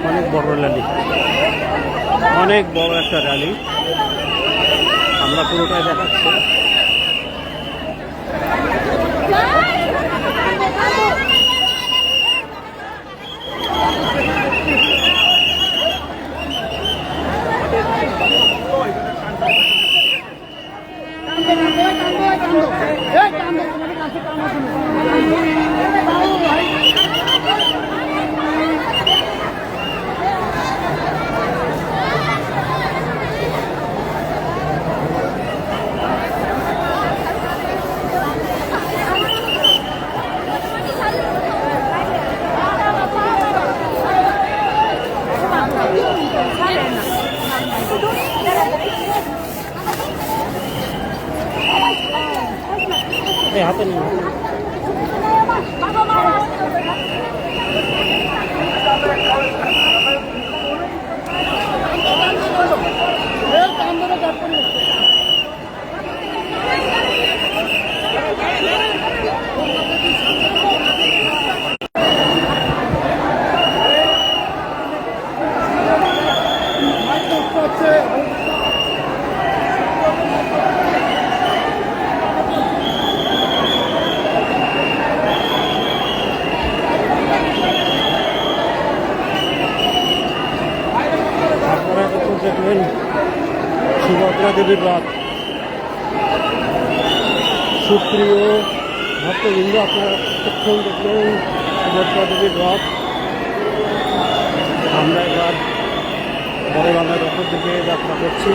অনেক বড় র্যালি, অনেক বড় একটা র্যালি, আমরা পুরোটাই দেখাচ্ছি। হাতে নিয়ে দেখলেন সুভদ্রা দেবীর রথ। সুপ্রিয় ভক্তবৃন্দ, আপনারা প্রত্যেকক্ষণ দেখলেন সুভদ্রা দেবীর রথ। আমরা এবার বড় বাংলার রথের দিকে যাত্রা করছি।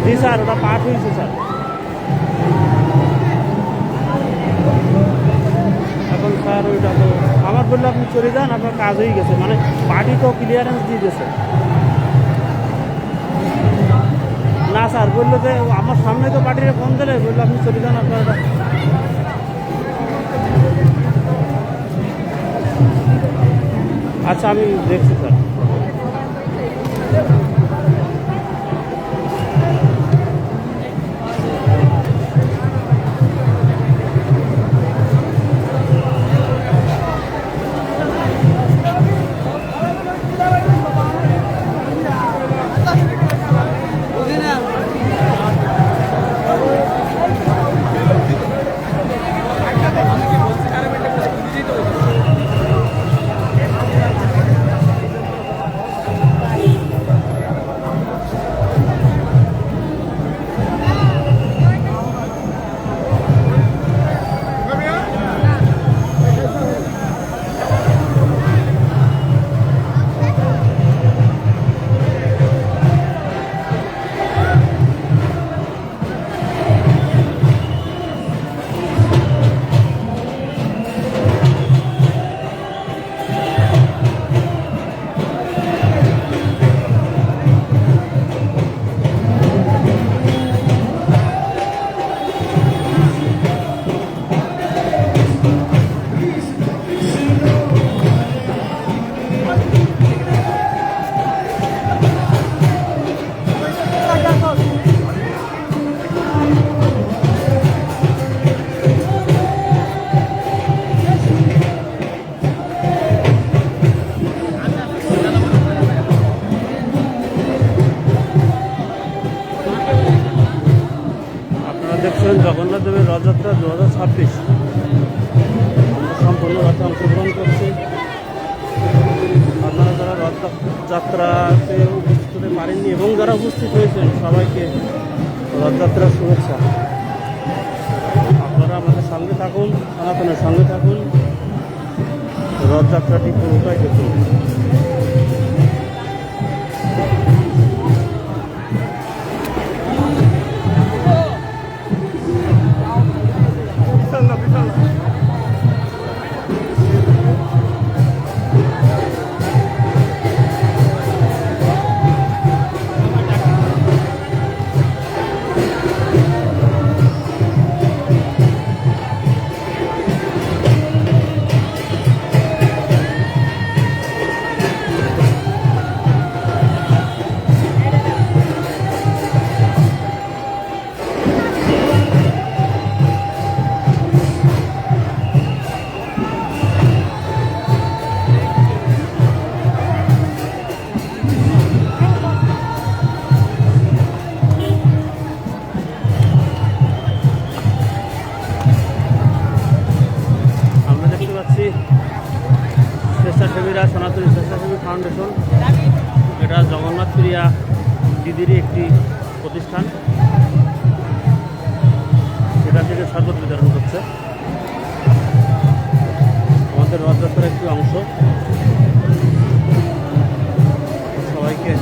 জি স্যার, ওটা পাঠ হয়েছে স্যার। এখন স্যার ওইটা তো আমার বললে আপনি চলে যান, আপনার কাজ হয়ে গেছে, মানে পার্টি তো ক্লিয়ারেন্স দিয়ে দিয়েছে। না স্যার, বললো যে আমার সামনে তো পার্টির ফোন দিলে, বললো আপনি চলে যান, আপনার ওটা। আচ্ছা, আমি দেখছি স্যার। দেখছেন জগন্নাথ দেবের রথযাত্রা 2026। সম্পূর্ণ রথে অংশগ্রহণ করছি। আপনারা যারা রথযাত্রাতে উপস্থিত হতে পারেননি এবং যারা উপস্থিত হয়েছেন সবাইকে রথযাত্রার শুভেচ্ছা। আপনারা আমাদের সঙ্গে থাকুন, সনাতনের সঙ্গে থাকুন, রথযাত্রাটি পুরোটাই দেখুন। স্বেচ্ছাসেবীরা সনাতনী স্বেচ্ছাসেবী ফাউন্ডেশন, এটা জগন্নাথ প্রিয়া দিদিরই একটি প্রতিষ্ঠান, সেটা থেকে শরবত বিতরণ করছে। আমাদের রথযাত্রার একটি অংশ। সবাইকে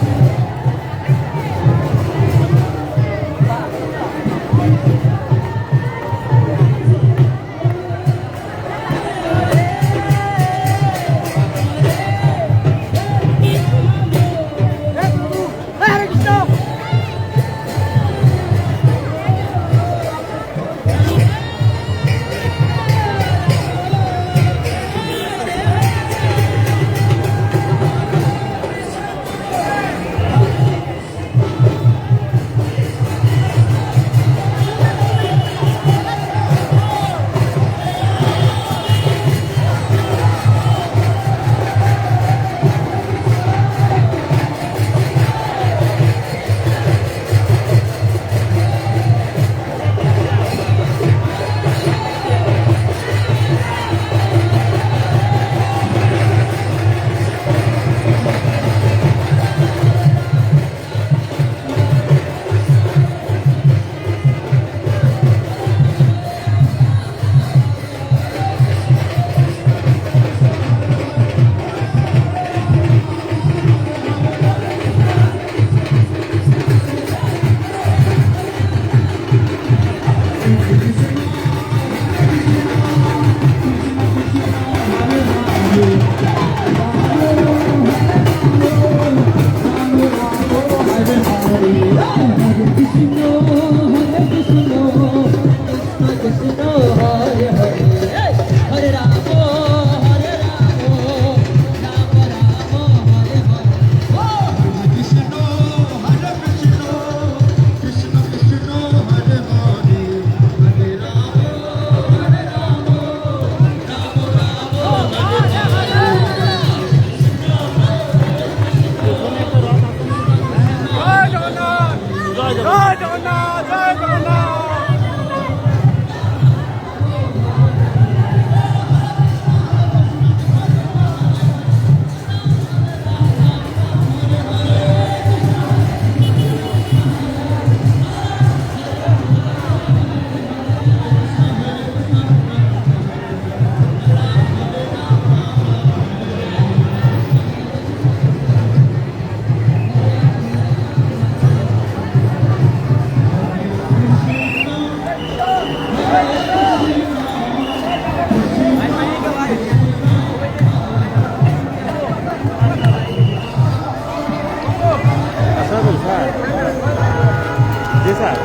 স্যার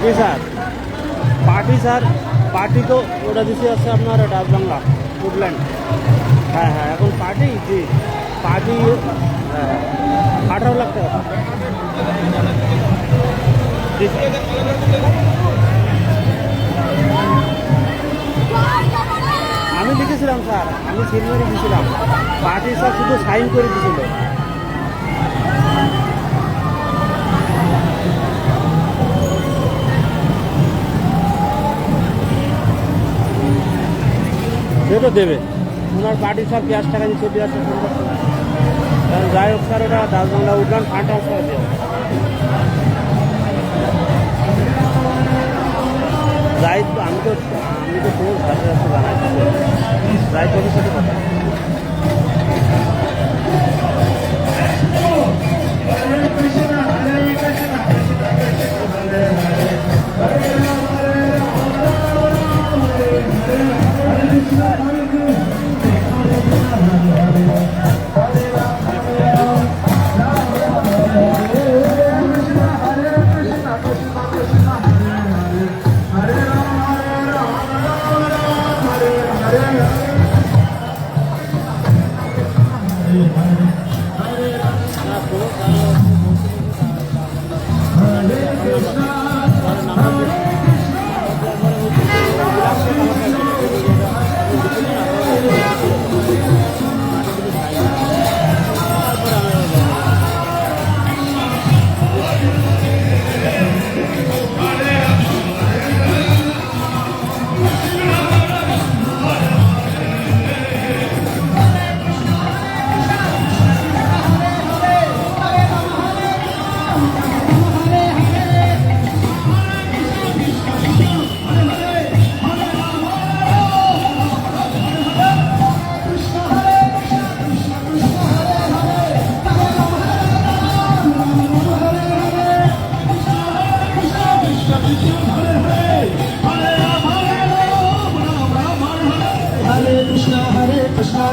জি স্যার পার্টি স্যার পার্টি তো ওটা দিতে আছে আপনার ডাচবাংলা উডল্যান্ড হ্যাঁ হ্যাঁ এখন পার্টি জি পার্টি হ্যাঁ 18 লাখ টাকা জি। আমি লিখেছিলাম স্যার আমি সিলভারে দিয়েছিলাম পার্টি স্যার শুধু সাইন করে দিয়েছিল সেটা দেবে ওনার পার্টি সব ক্যাশ টাকা দিচ্ছে দেওয়ার কারণ যাই হোক স্যার ওটা ডাচবাংলা উডল্যান্ড ফান্ড ট্রান্সফার দেওয়া যাই আমি তো কোনো সাথে সাথে জানাই যাই তোর সাথে কথা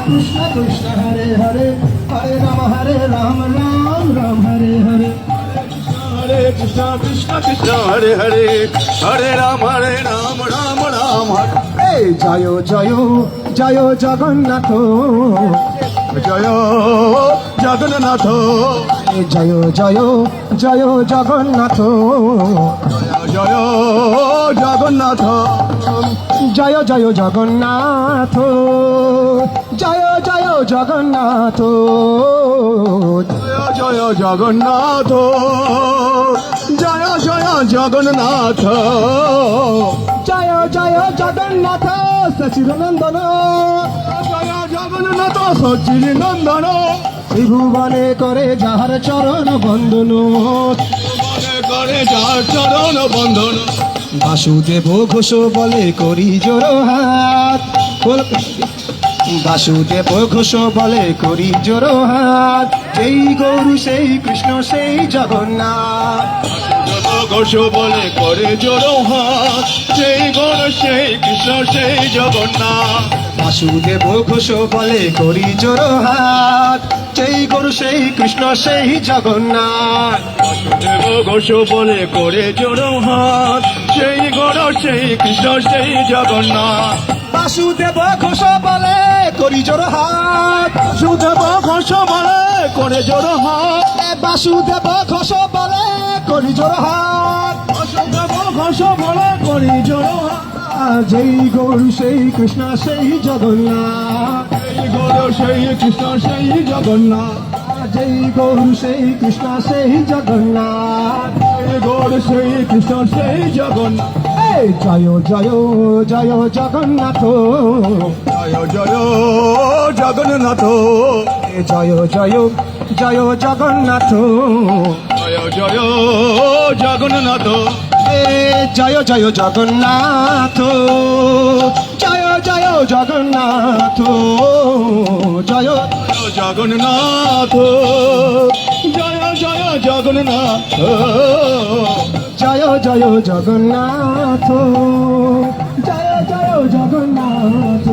Krishna Krishna Hare Hare Hare Ram Ram Hare Hare Hare Krishna Krishna Krishna Hare Hare Hare Ram Ram Ram Hare Hey Jayo Jayo Jayo Jagannath Jaya Jagannath Hey Jayo Jayo Jayo Jagannath Jaya Jagannath Jayo Jayo Jagannath Jayo Jayo Jagannath Jaya Jaya Jagannath Jaya Jaya Jagannath Jayo Jayo Jagannath Sachidanandana Jaya Jagannath Sachir Nandana ত্রিভুবনে করে যাহার চরণ বন্দন করে যার চরণ বন্ধন বাসুদেব ঘোষ বলে করি জোর হাত বাসুদেব ঘোষ বলে করি জোর হাত যেই গৌরু সেই কৃষ্ণ সেই জগন্নাথ ঘোষ বলে করে জোড়ো হাত সেই গণ সেই কৃষ্ণ সেই জগন্নাথ বাসুদেব ঘোষ বলে করি জোর হাত যেই গরু সেই কৃষ্ণ সেই জগন্নাথ দেব ঘোষ বলে করে জোড়ো হাত সেই গণ সেই কৃষ্ণ সেই জগন্নাথ বাসুদেব ঘোষ বলে করি জোর হাত সুদেব ঘোষ বলে করে জোড়ো হাত বাসুদেব ঘোষ বলে করি জোর হাত সুদেব ঘোষ বলে করে জোড়ো হাত যেই গৌরু সেই কৃষ্ণ সেই জগন্নাথ সেই গণ সেই কৃষ্ণ সেই জগন্নাথ যেই গৌরু সেই কৃষ্ণ সেই জগন্নাথ সেই গণ সেই কৃষ্ণ সেই জগন্নাথ এই জয় জয় জয় জগন্নাথ জয় জয় জগন্নাথ এ জয় জয় জয় জগন্নাথ জয় জয় জগন্নাথ এ জয় জয় জগন্নাথ জয় জয় জগন্নাথ জয় জগন্নাথ জয় জয় জগন্নাথ জয় জয় জগন্নাথ জয় জয় জগন্নাথ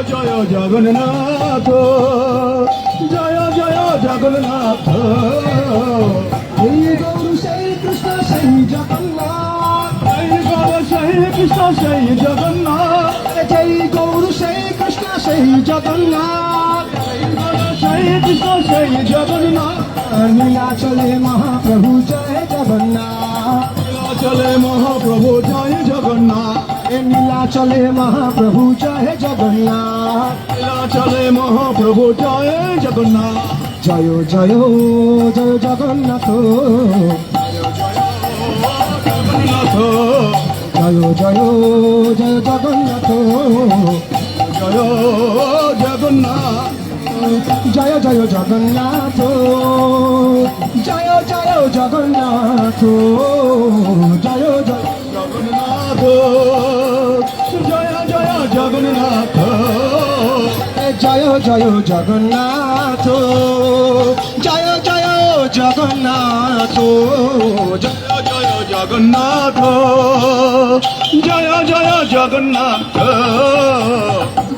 জয় জগন্নাথ জয় জয় জগন্নাথ এই গৌর সেই কৃষ্ণ সেই জগন্নাথ জয় গৌর সেই কৃষ্ণ সেই জগন্নাথ জয় গৌর সেই কৃষ্ণ সেই জগন্নাথ সেই কৃষ্ণ সেই জগন্নাথ নীলাচলে মহাপ্রভু জয় জগন্নাথ চলে মহাপ্রভু জয় জগন্নাথ এ নীলাচলে মহাপ্রভু জয় জগন্নাথ চলে মহাপ্রভু জয় জগন্নাথ জয় জয় জয় জগন্নাথ জগন্নাথ জয় জয় জয় জগন্নাথ জয় জগন্নাথ জয় জয় জগন্নাথ জয় জয় জগন্নাথ জয় জয় জগন্নাথ জয় জয় জগন্নাথ জয় জয় জগন্নাথ জয় জয় জগন্নাথ জয় জয় জগন্নাথ জয় জয় জগন্নাথ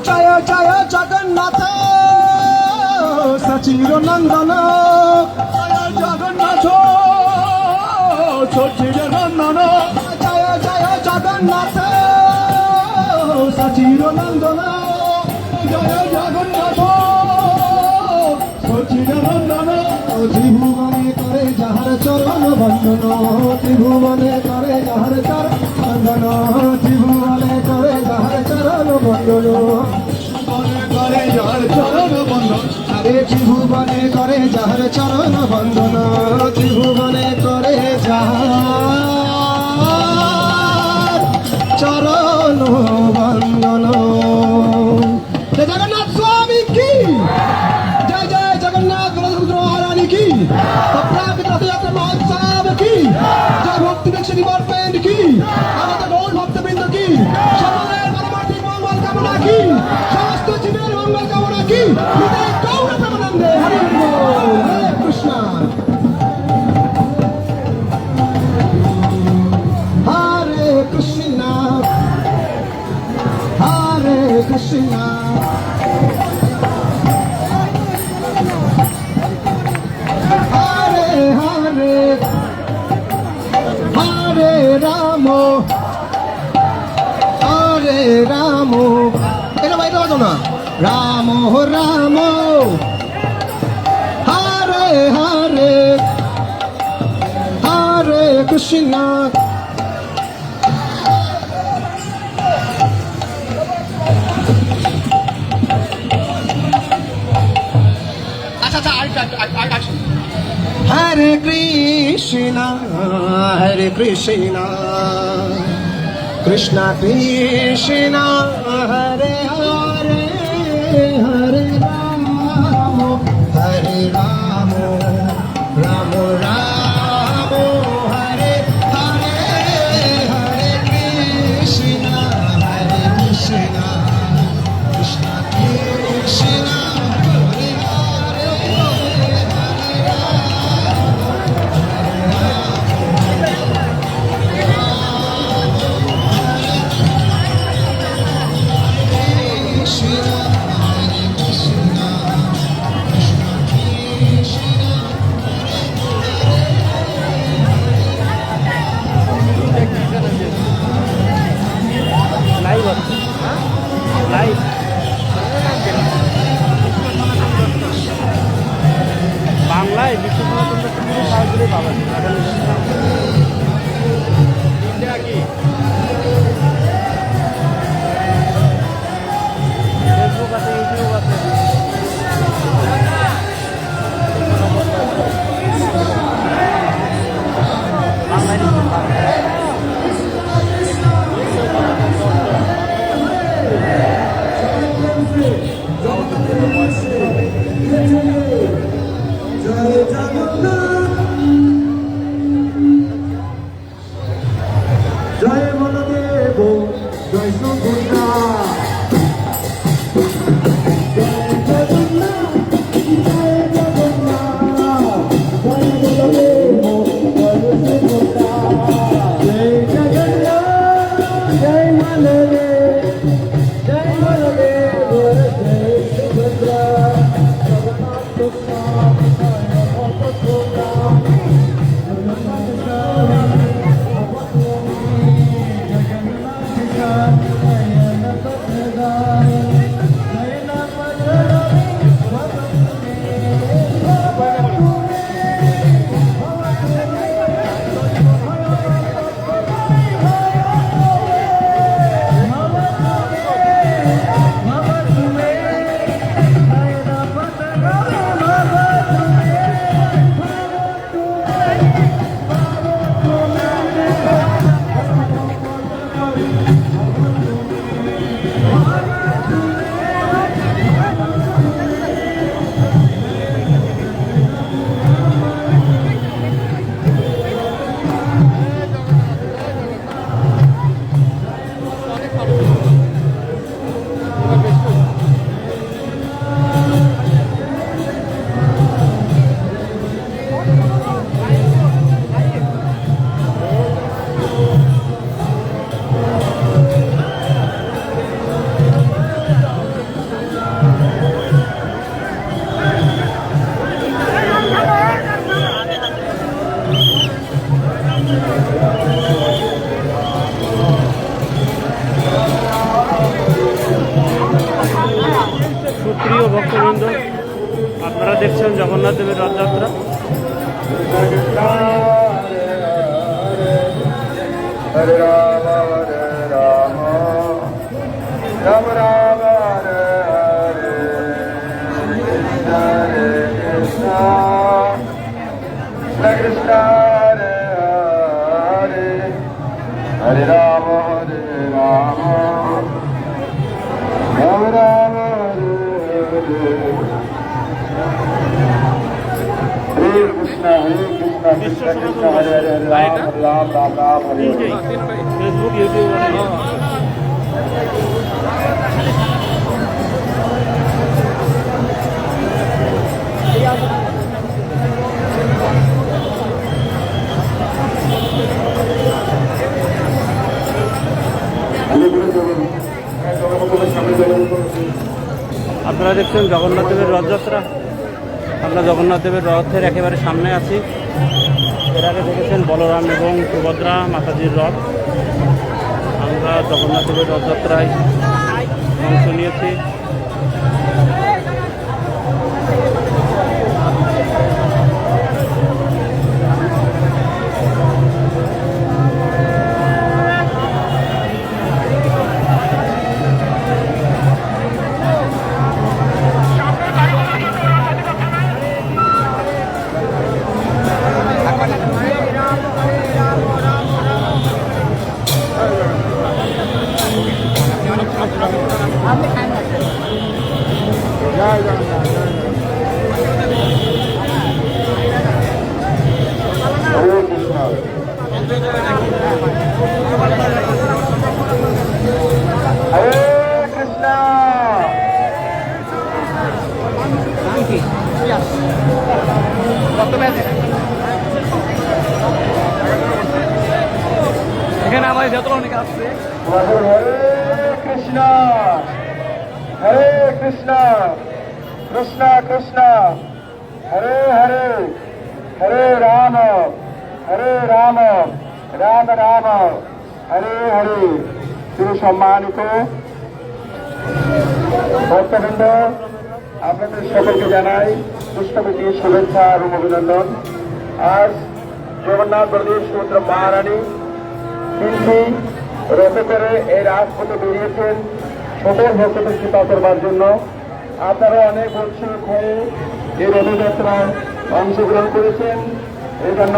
জয় জয় জগন্নাথ সচির নন্দন জয় জগন্নাথ সচির নন্দন জয় জয় জগন্নাথ সচির নন্দন জয় জগন্নাথ সচির নন্দন ত্রিভুবনে করে যাহার চরণ বন্দন ত্রিভুবনে করে যাহার চরণ বন্দন ত্রিভুবনে করে যাহার চরণ বন্দন করে যার চরণ বন্দন আরে ত্রিভুবনে করে যাহার চরণ বন্দন ত্রিভুবনে করে যাহার চরণ বন্দন জগন্নাথ স্বামী কি জয় জয় জগন্নাথ বলভদ্র মহারানী কি অপ্রাকৃত রথযাত্রা মহোৎসব কি জয় ভক্তি বৃক্ষ ডিপার্টমেন্ট কি আমাদের গৌর ভক্তবৃন্দ কি সকলের পরমার্থিক মঙ্গল কামনা কি সমস্ত জীবের মঙ্গল কামনা কি হৃদয় গৌর প্রেমানন্দে হরি হরি বল হরে কৃষ্ণ হরে কৃষ্ণ হরে কৃষ্ণ হরে হরে হরে রাম হরে রাম এটা বাইরে বাজো না Ram Ram Hare Hare Hare Krishna Hare Krishna, Hare Krishna, Krishna Krishna, Hare Hare, Hare Rama, Hare Rama, Rama Rama, Hare Hare, Hare Krishna, Hare Krishna, Krishna Krishna, Hare Hare, live হচ্ছে লাইভ বাংলায় বিশ্ব সনাতন সহজে পাবেন ফেসবুক আছে ইউটিউব আছে জয় বলদেব জয় সুভদ্রা জয় প্রিয় ভক্তবৃন্দ, আপনারা দেখছেন জগন্নাথ দেবের রথযাত্রা। হরে রাম হরে রাম রাম রাম হরে হরে হরে কৃষ্ণ কৃষ্ণ হরে হরে হরে রাম হরে রাম রাম রাম হরে হরে হরে কৃষ্ণ কৃষ্ণ কৃষ্ণ হরে হরে হরে রাম রাম রাম রাম হরে হরে ফেসবুক, ইউটিউব আপনারা দেখছেন জগন্নাথ দেবের রথযাত্রা। আমরা জগন্নাথ দেবের রথের একেবারে সামনে আছি। এর আগে দেখেছেন বলরাম এবং সুভদ্রা মাতাজির রথ। আমরা জগন্নাথ দেবের রথযাত্রায় অংশ নিয়েছি। হরে কৃষ্ণ হরে কৃষ্ণ এখানে আমার যত অনেক আসছে হরে কৃষ্ণ হরে কৃষ্ণ কৃষ্ণ কৃষ্ণ হরে হরে হরে রাম রাম রাম হরে হরে। তিনি সম্মানিত ভক্তবৃন্দ, আপনাদের সকলকে জানাই পুষ্পবতী শুভেচ্ছা এবং অভিনন্দন। আজ জগন্নাথ বলদেব সুভদ্রা মহারানী তিনটি রথে করে এই রাজপথে বেরিয়েছেন সকল ভক্তদের কৃপা করবার জন্য। আপনারা অনেক উৎসুক হয়ে এই রথযাত্রায় অংশগ্রহণ করেছেন, এই জন্য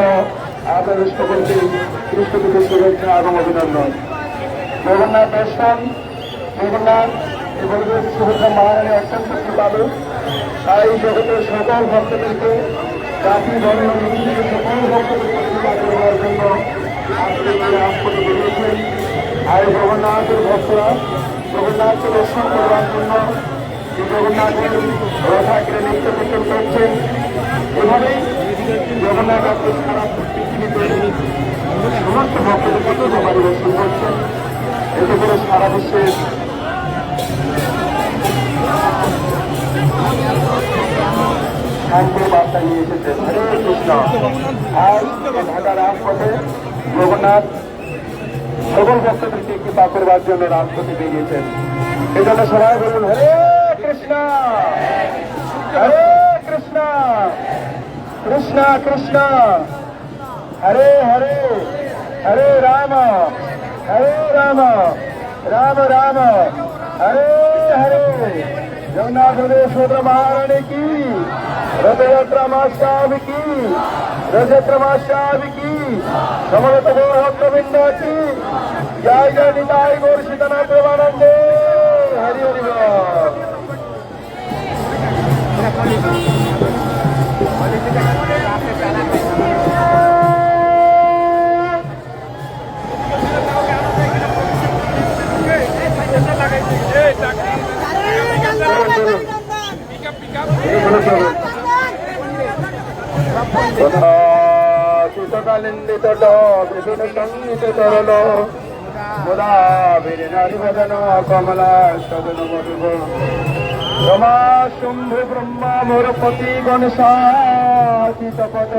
আপনাদের সকলকে পুষ্পবতী শুভেচ্ছা এবং অভিনন্দন। জগন্নাথ দর্শন, জগন্নাথ এই বলদেব সুভদ্রা মহারানী অত্যন্ত কৃপালু, তাই জগতের সকল ভক্তদেরকে জাতি বর্ণ নির্বিশেষে সকল ভক্তদেরকে কৃপা করবার জন্য আজকে এই রাজপথে বেরিয়েছেন। আর জগন্নাথের ভক্তরা জগন্নাথকে দর্শন করবার জন্য এই জগন্নাথের রথাগ্রে নৃত্য কীর্তন করছেন। এভাবেই জগন্নাথ আজকে সারা পৃথিবীতে সমস্ত ভক্তদেরকে কৃপা পরিদর্শন করছেন। এতে করে সারা বিশ্বের শান্তির বার্তা নিয়ে এসেছে। হরে কৃষ্ণ। আজ ঢাকা রাজপথে জগন্নাথ সকল ভক্তদেরকে কৃপা করবার জন্য রাজপথে বেরিয়েছেন। এই জন্য সবাই বলুন হরে কৃষ্ণ হরে কৃষ্ণ কৃষ্ণ কৃষ্ণ হরে হরে হরে রাম রাম রাম হরে হরে। জগন্নাথ বলদেব সুভদ্রা মহারানী কি রথযাত্রা মহোৎসব কি রথযাত্রা মহোৎসব কি সমবেত গৌর ভক্তবৃন্দ কি জয় জয় নিতাই গৌর সীতানাথ প্রেমানন্দে হরি হরি বল। শীতকালিন্দিত বিভিন্ন সঙ্গীত তরল গোলাপের নারী ভজন কমলা সদন মধুব রমা শুম্ভু ব্রহ্মা মোরপতি গণেশাচিত পদ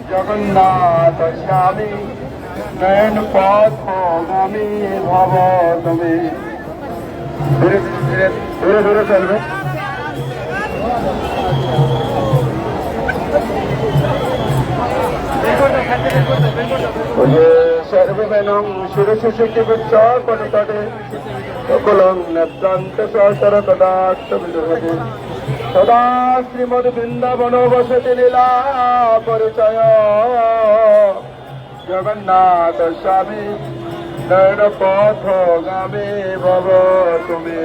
জগন্নাথ স্বামী নয়ন পথ গামী ভব তুমি ধীরে ধীরে ধীরে ধীরে চলবে। ওই যে সর্ববেনং শিরশিশিকিবিচ্ছ কলিতটে সকলং নেত্রান্ত সহসর কদাক্ত বিদুরমতি সদা শ্রীমদ বৃন্দাবন বসতি লীলা পরিচয় জগন্নাথ স্বামী নয়ন পথ গামে ভব তুমি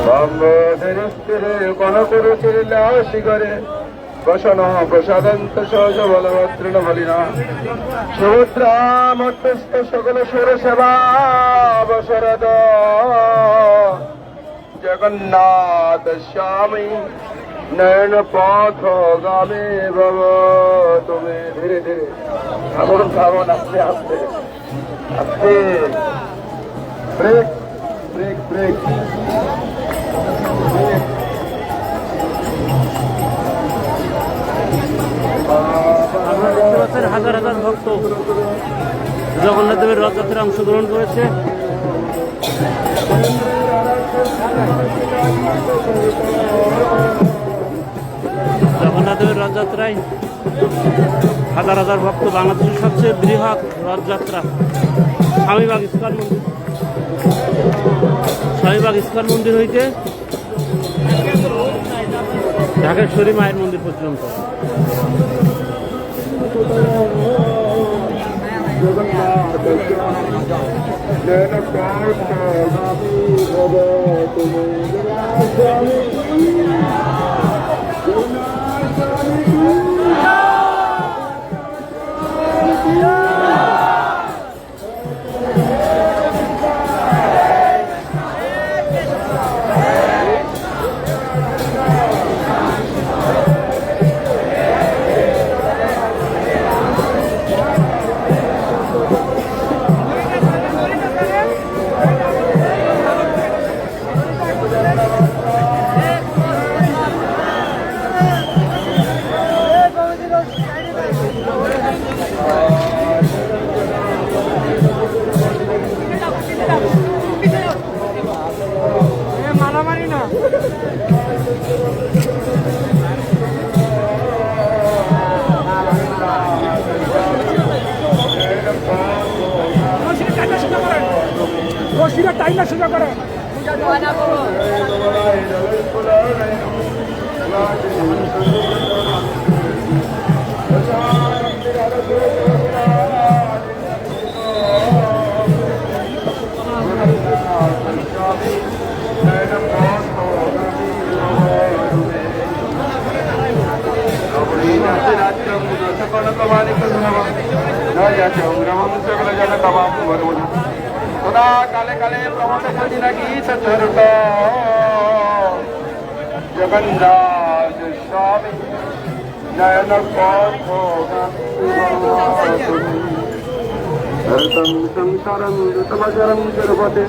বঙ্গধীর স্থিরে গণকুরু চিরিলা শিখরে বসন প্রসাদন্ত সহজ বলভদ্রণ বলিনা সুভদ্রামর্তস্থ সকল সুর সেবা বসরদ জগন্নাথ স্বামী নয়ন পথ গামে ভব তুমি। ধীরে ধীরে থামুন থামুন, আস্তে আস্তে আস্তে, ব্রেক ব্রেক ব্রেক। আপনারা দেখতে পাচ্ছেন হাজার হাজার ভক্ত জগন্নাথ দেবের রথযাত্রায় অংশগ্রহণ করেছে। জগন্নাথ দেবের রথযাত্রায় হাজার হাজার ভক্ত, বাংলাদেশের সবচেয়ে বৃহৎ রথযাত্রা স্বামীবাগ ইস্কন মন্দির, স্বামীবাগ ইস্কন মন্দির হইতে ঢাকেশ্বরী মায়ের মন্দির পর্যন্ত। মারামারি না, রশিটা টাইম না সোজা করে। কালে কালে প্রমোদ গীত ধরত জগন্নাথ স্বামী নয়ন পথ হরতম সংসারম দুতমজরম জরপতে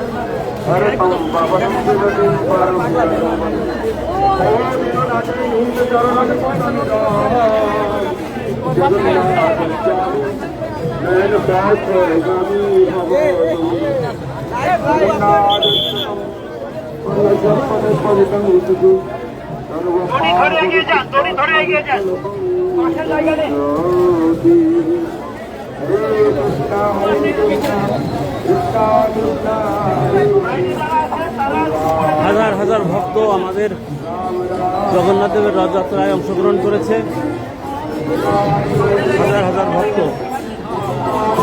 হরতম পাবনম জগতিম পরম চরণ জগন্নাথ স্বামী নয়ন পথ গামী ভব হাজার হাজার ভক্ত আমাদের জগন্নাথ দেবের রথযাত্রায় অংশগ্রহণ করেছে। হাজার হাজার ভক্ত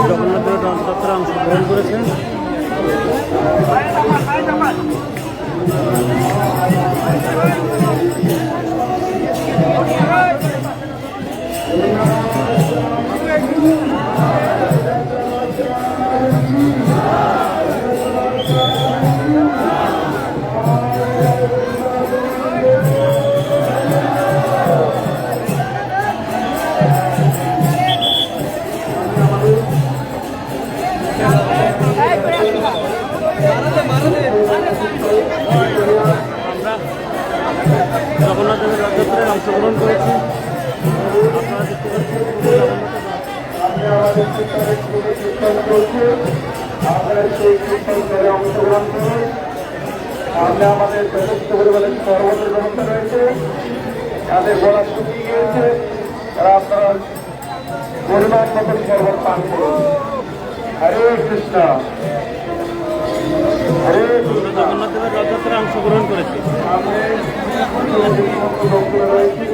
জগন্নাথ দেবের রথযাত্রায় অংশগ্রহণ করেছে। জগন্নাথ দেবের রথযাত্রায় অংশগ্রহণ করেছি। আপনারা দেখতে পাচ্ছেন আপনারা সেই কীর্তনে অংশগ্রহণ করুন। সামনে আমাদের যথেষ্ট পরিমাণে শরবতের ব্যবস্থা রয়েছে, তাদের গলা শুকিয়ে গিয়েছে, তারা আপনারা পরিমাণ মতো শরবত পান করুন। হরে কৃষ্ণ, হরে কৃষ্ণ। জগন্নাথ দেবের রথযাত্রায় অংশগ্রহণ করেছি। সামনে ভক্তরা রয়েছে,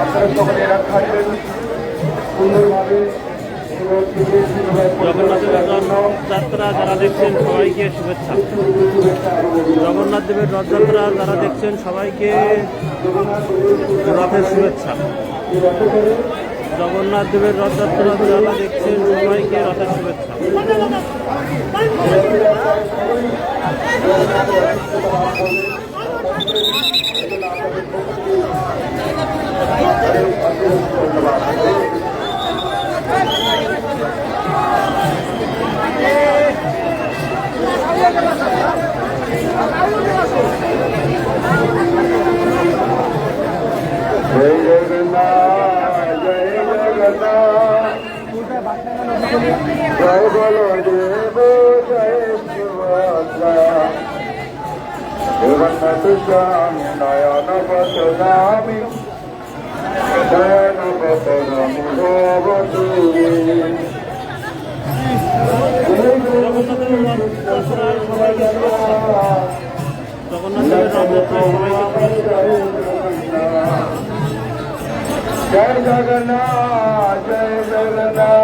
আপনারা সকলে এরা থাকবেন সুন্দরভাবে। জগন্নাথ দেবের রথযাত্রা যারা দেখছেন সবাইকে শুভেচ্ছা। জগন্নাথ দেবের রথযাত্রা যারা দেখছেন সবাইকে রথের শুভেচ্ছা। জগন্নাথ দেবের রথযাত্রা যারা দেখছেন সবাইকে রথের শুভেচ্ছা। জয় জগন্নাথ, জয় জগন্নাথ, জয় বলদেব, জয় সুভদ্রা। জগন্নাথ স্বামী নয়ন পথগামী, নয়ন পথগামী ভব তুমি। জগন্নাথ দেবের রথযাত্রায় সবাইকে জয় জগন্নাথ, জয় জগন্নাথ,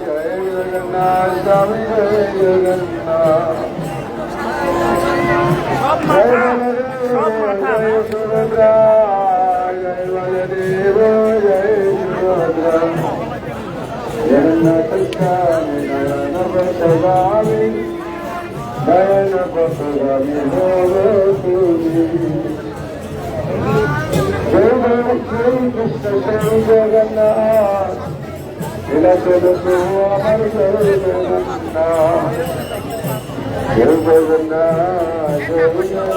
জয় জগন্নাথ স্বামী, জয় জগন্নাথ। জয় বলদেব, জয় সুভদ্রা, জয় বলদেব, জয় সুভদ্রা। জগন্নাথ স্বামী নয়ন পথগামী, নয়ন পথগামী ভব তুমি। জয় কৃষ্ণ, জয় জগন্নাথ, লীলাচল প্রভু আমার, জয় জগন্নাথ, জয় জগন্নাথ, জয় জগন্নাথ,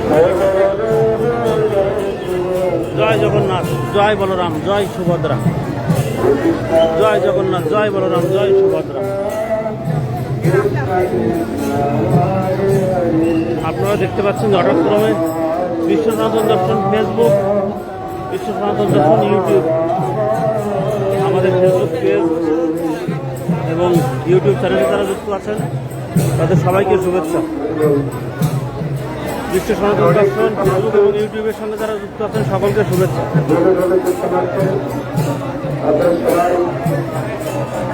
জয় বলদেব, জয় সুভদ্রা। জয় জগন্নাথ, জয় বলরাম, জয় সুভদ্রা। জয় জগন্নাথ, জয় বলরাম, জয় সুভদ্রা। আপনারা দেখতে পাচ্ছেন যথাক্রমে বিশ্ব সনাতন দর্শন ফেসবুক, বিশ্ব সনাতন দর্শন ইউটিউব, আমাদের ফেসবুক পেজ এবং ইউটিউব চ্যানেলে যারা যুক্ত আছেন তাদের সবাইকে শুভেচ্ছা। বিশ্ব সনাতন দর্শন ফেসবুক এবং ইউটিউবের সঙ্গে যারা যুক্ত আছেন সকলকে শুভেচ্ছা। আপনারা সবাই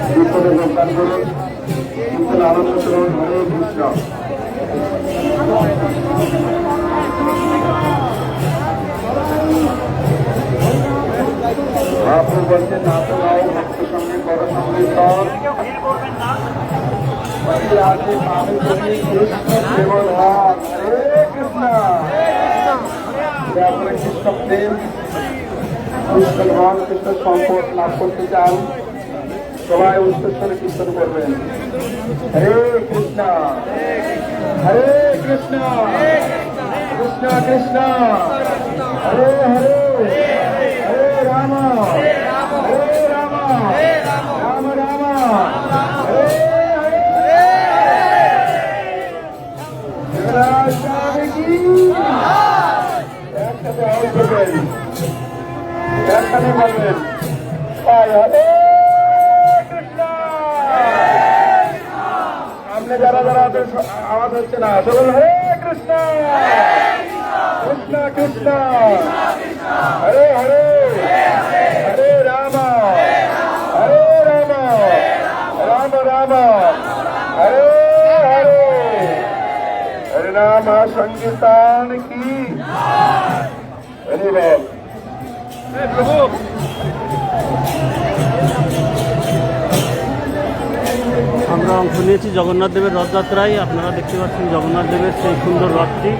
কীর্তনে যোগদান করুন, কীর্তন আনন্দ করুন। হরে কৃষ্ণ। আপনি বলছেন আপনারাও ভক্ত সঙ্গে বড় সংকীর্তন আছে, আমি বলি কৃষ্ণ কেবল হাত। হরে কৃষ্ণ। আপনারা কৃষ্ণ প্রেম, কৃষ্ণ ভগবান, কৃষ্ণ সম্পদ লাভ করতে চান, সবাই উচ্চস্বরে কীর্তন করবেন। হরে কৃষ্ণ, হরে কৃষ্ণ, কৃষ্ণ কৃষ্ণ, হরে হরে, হরে রাম, হরে রাম, রাম রাম, হরে হরে। জগন্নাথ স্বামী কি। একসাথে আওয়াজ করবেন, একসাথে বলবেন, হরে কৃষ্ণ। সামনে যারা যারা আওয়াজ হচ্ছে না, সকল হরে কৃষ্ণ, কৃষ্ণ কৃষ্ণ, হরে হরে, হরে রাম, হরে রাম, রাম রাম, হরে হরে। হরে নাম সংকীর্তন কি। হরে বল। আমরা অংশ নিয়েছি জগন্নাথ দেবের রথযাত্রায়। আপনারা দেখতে পাচ্ছেন জগন্নাথ দেবের সেই সুন্দর রথটি,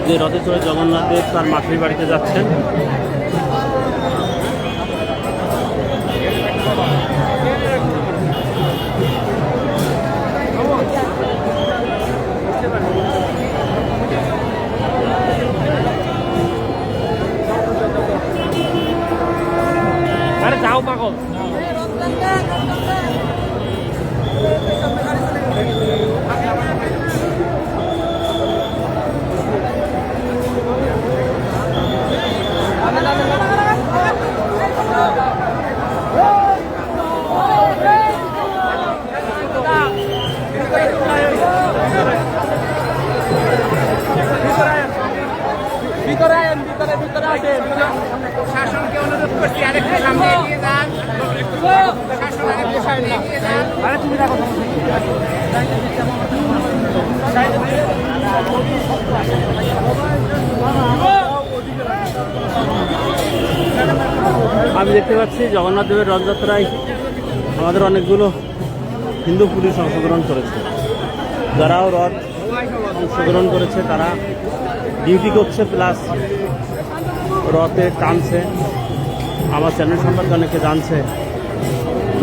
যে রথে চড়ে জগন্নাথ দেব তার মাসির বাড়িতে যাচ্ছেন। আরে যাও পাগল। আমি দেখতে পাচ্ছি জগন্নাথ দেবের রথযাত্রায় আমাদের অনেকগুলো হিন্দু পুলিশ অংশগ্রহণ করেছে। যারাও রথ অংশগ্রহণ করেছে তারা ডিউটি করছে, প্লাস রথে টানছে। আমার চ্যানেল সম্পর্কে অনেকে জানছে।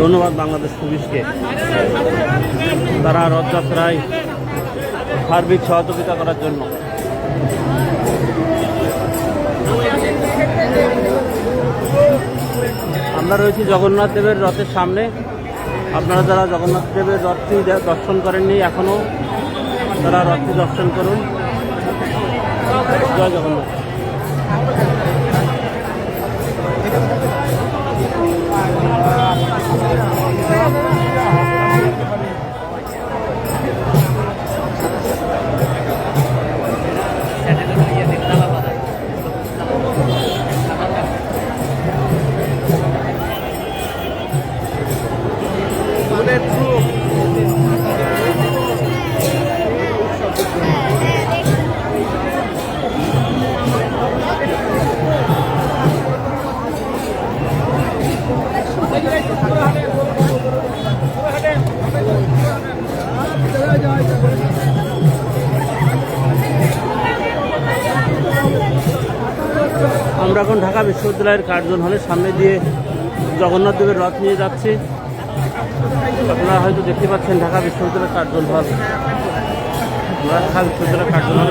ধন্যবাদ বাংলাদেশ পুলিশকে, তারা রথযাত্রায় সার্বিক সহযোগিতা করার জন্য। আমরা রয়েছি জগন্নাথ দেবের রথের সামনে। আপনারা যারা জগন্নাথ দেবের রথটি দর্শন করেননি এখনও, তারা রথটি দর্শন করুন। জয় জগন্নাথ। আমরা এখন ঢাকা বিশ্ববিদ্যালয়ের কার্জন হলের সামনে দিয়ে জগন্নাথ দেবের রথ নিয়ে যাচ্ছি। আপনারা হয়তো দেখতে পাচ্ছেন ঢাকা বিশ্ববিদ্যালয়ের কার্জন হল। আমরা ঢাকা বিশ্ববিদ্যালয়ের কার্জন হল।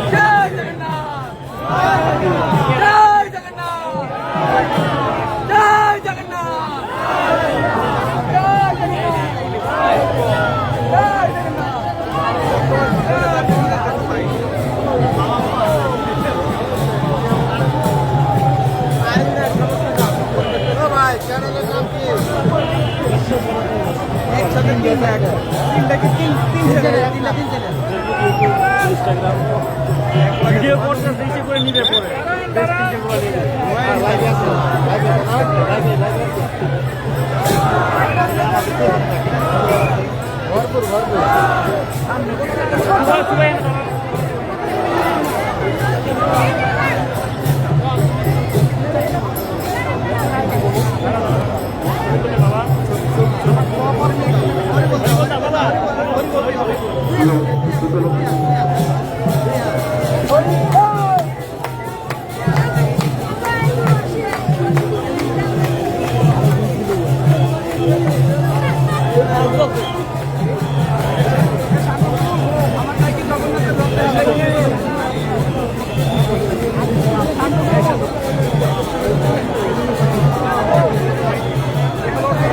ভিডিও করতে বেশি করে নিবে পরে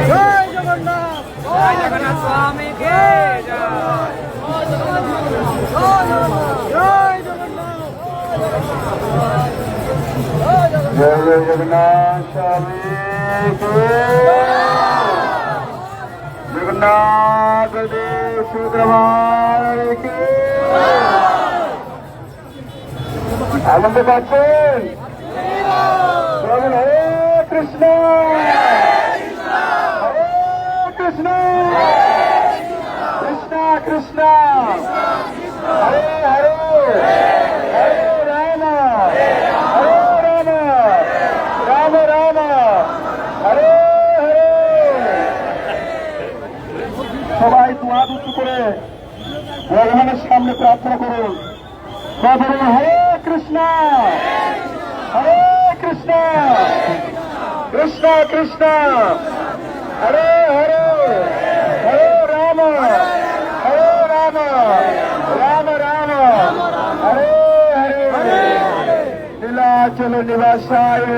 जय जगन्नाथ स्वामी के जगन्नाथ देव सुद्रमान के आनंद पाচ্ছেন বলুন হরে কৃষ্ণ হরে কৃষ্ণ কৃষ্ণ কৃষ্ণ হরে হরে হরে রাম রাম রাম হরে হরে। সবাই দুহাত উঁচু করে ভগবানের সামনে প্রার্থনা করুন। বলুন হরে কৃষ্ণ হরে কৃষ্ণ কৃষ্ণ কৃষ্ণ হরে হরে হরে রাম রাম রাম হরে হরে নীলাচল নিবাসায়।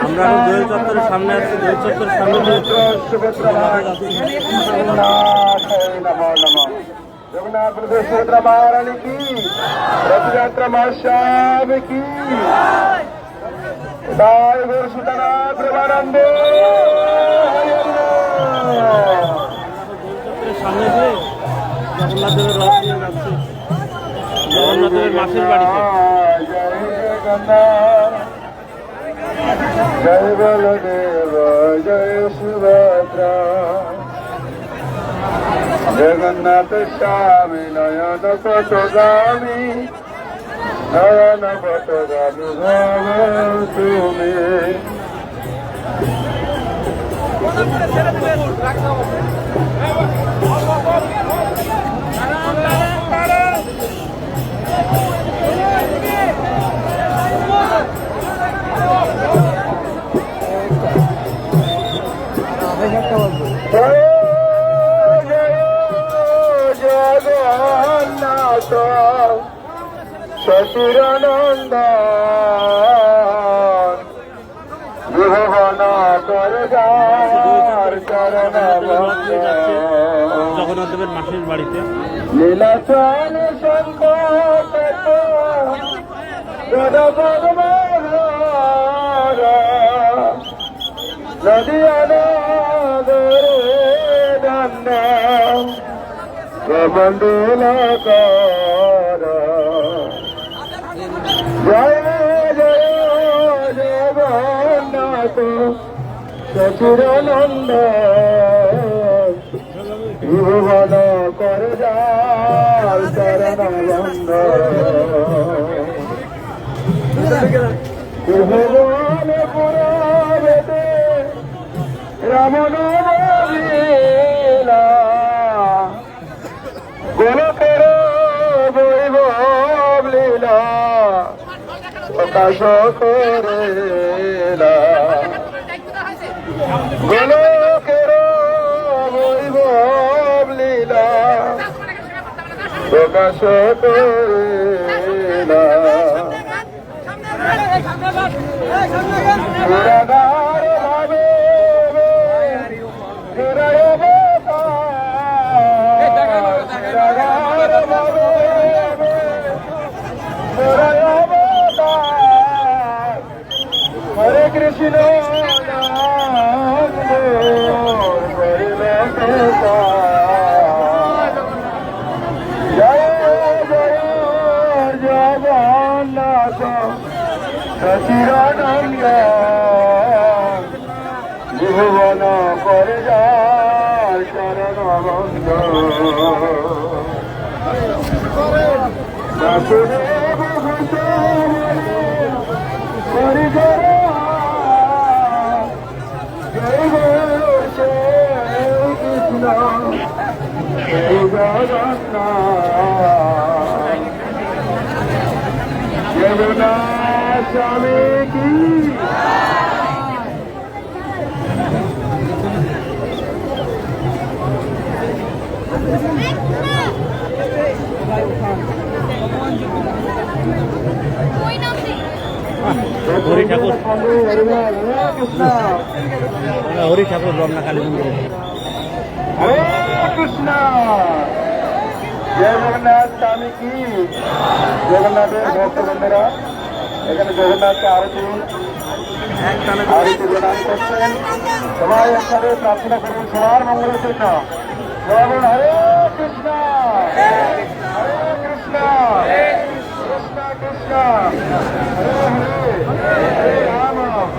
আমরা দোয়েল চত্বরের সামনে আছি। দোয়েল চত্বরের সামনে जगन्नाथ प्रदेश सुभद्रा महारानी की रथ यात्रा महाशाब की दायगुर सुतनाथ प्रेमानंद সামনে দিয়ে জগন্নাথ দেবের রথ নিয়ে যাচ্ছে জগন্নাথ দেবের মাসির বাড়িতে। जय जगन्नाथ जय बलदेव जय सुभद्रा। জগন্নাথ স্বামী নয়ন পটগামী নয়ন পটগামী ভব তুমি। জগন্নাথ শশিরানন্দ বিভবন করে যার চরণ জগন্নাথ দেবের মাসির বাড়িতে লীলাচল সংকট নদী কমণ্ডল কর জয় জয় জগন্নাথ শশিরানন্দ ভুবন করে যার চরণবন্ধ ভুবন পুরাবেদে রমণ লীলা গোলকের বৈভব লীলা প্রকাশ করেলা গোলকের বৈভব লীলা প্রকাশ করেলা পুরাগার ভাবে হরে কৃষ্ণ জয় জয় জগন্নাথ শশিরানন্দ ভুবন করে যার চরণবন্ধ বাসুদেব হরি জয় কৃষ্ণ জগন্নাথ জগন্নাথ স্বামী কি হরি ঠাকুর কৃষ্ণ হরি ঠাকুর রমনা কালী মন্দিরে হরে কৃষ্ণ জয় জগন্নাথ স্বামী কি জগন্নাথের ভক্তবৃন্দরা এখানে জগন্নাথকে আরতি প্রদান করছেন। সবাই একসাথে প্রার্থনা করবেন সবার মঙ্গলের জন্য। সবাই বলুন হরে কৃষ্ণ হরে কৃষ্ণ কৃষ্ণ কৃষ্ণ হরে হরে হরে রাম রাম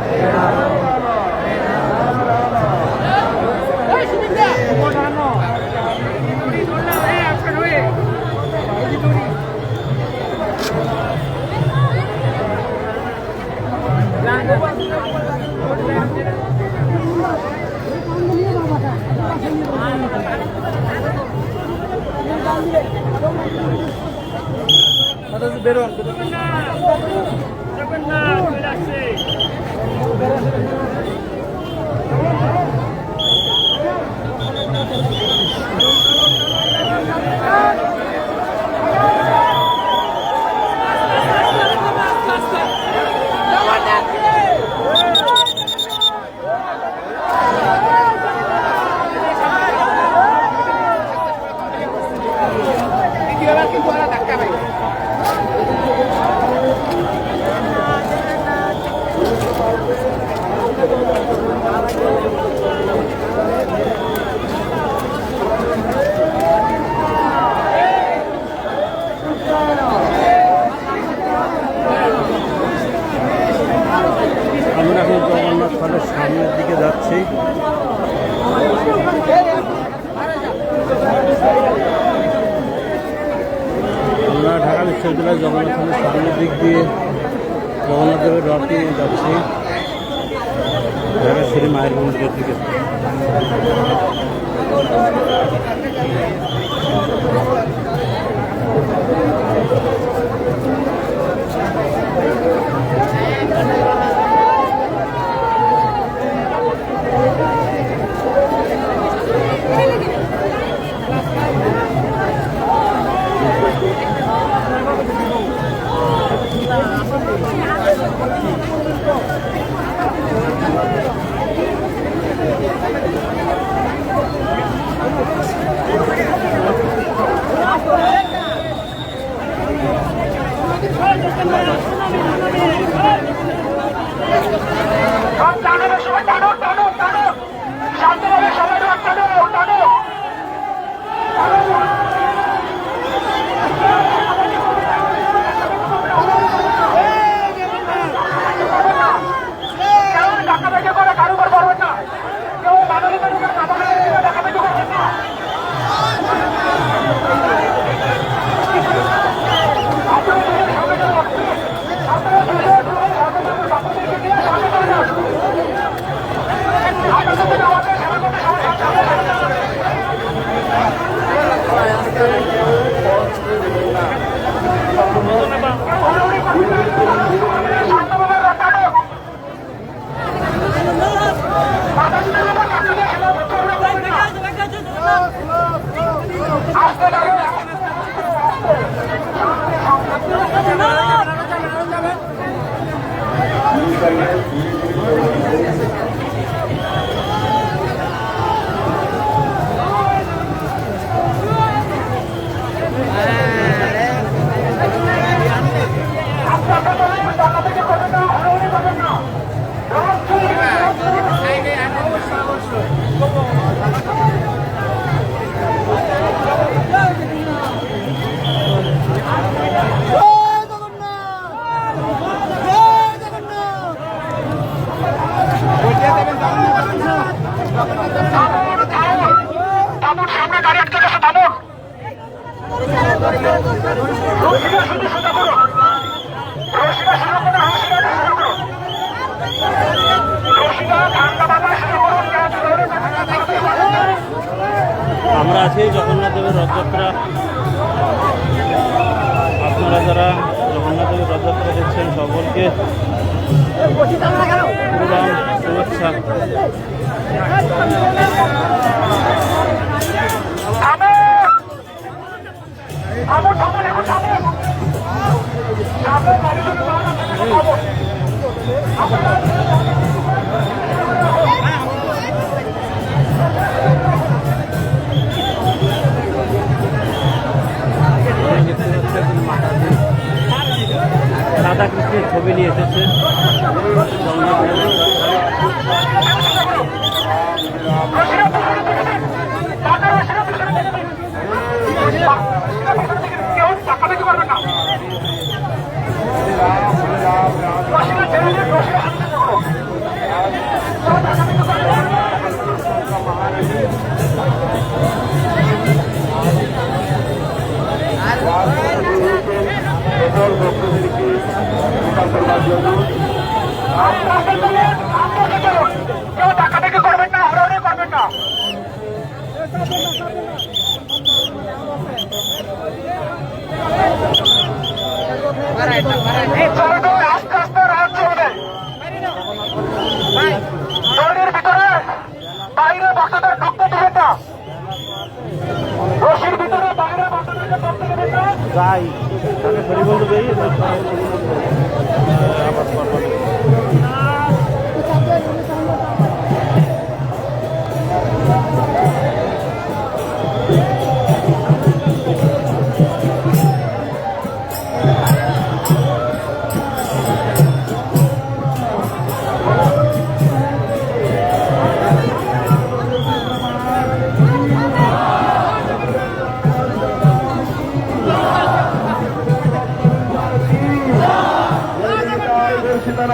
রাম বেরোন আমরা এখন জগন্নাথ থানের সামনের দিকে যাচ্ছি। যশোর জেলার জগন্নাথ থানার সামনের দিক দিয়ে জগন্নাথ দেবের রথটি যাচ্ছে ঢাকাশ্বরী মায়ের মন্দিরের দিকে। আমরা আছি জগন্নাথ দেবের রথযাত্রা। আপনারা যারা জগন্নাথ দেবের রথযাত্রা দেখছেন সকলকে শুভেচ্ছা। রাধা কৃষ্ণের ছবি নিয়ে এসেছে। যাই তাকে ফেরি বলতে বেরিয়ে আবার সীতারাম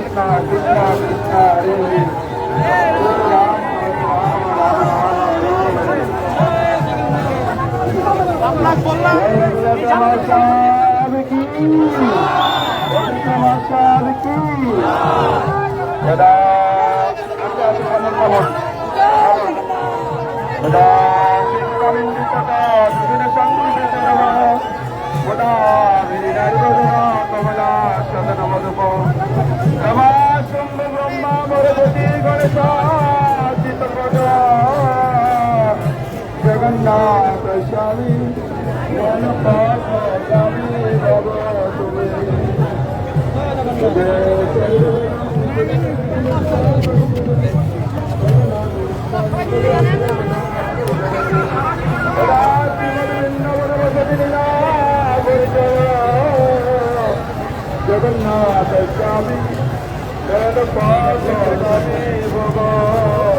কৃষ্ণ কৃষ্ণ কৃষ্ণ হরে হরে হরে রাম রাম রাম হরে হরে কি দাদা জগন্নাথ স্বামী জগন্নাথ স্বামী ভগবান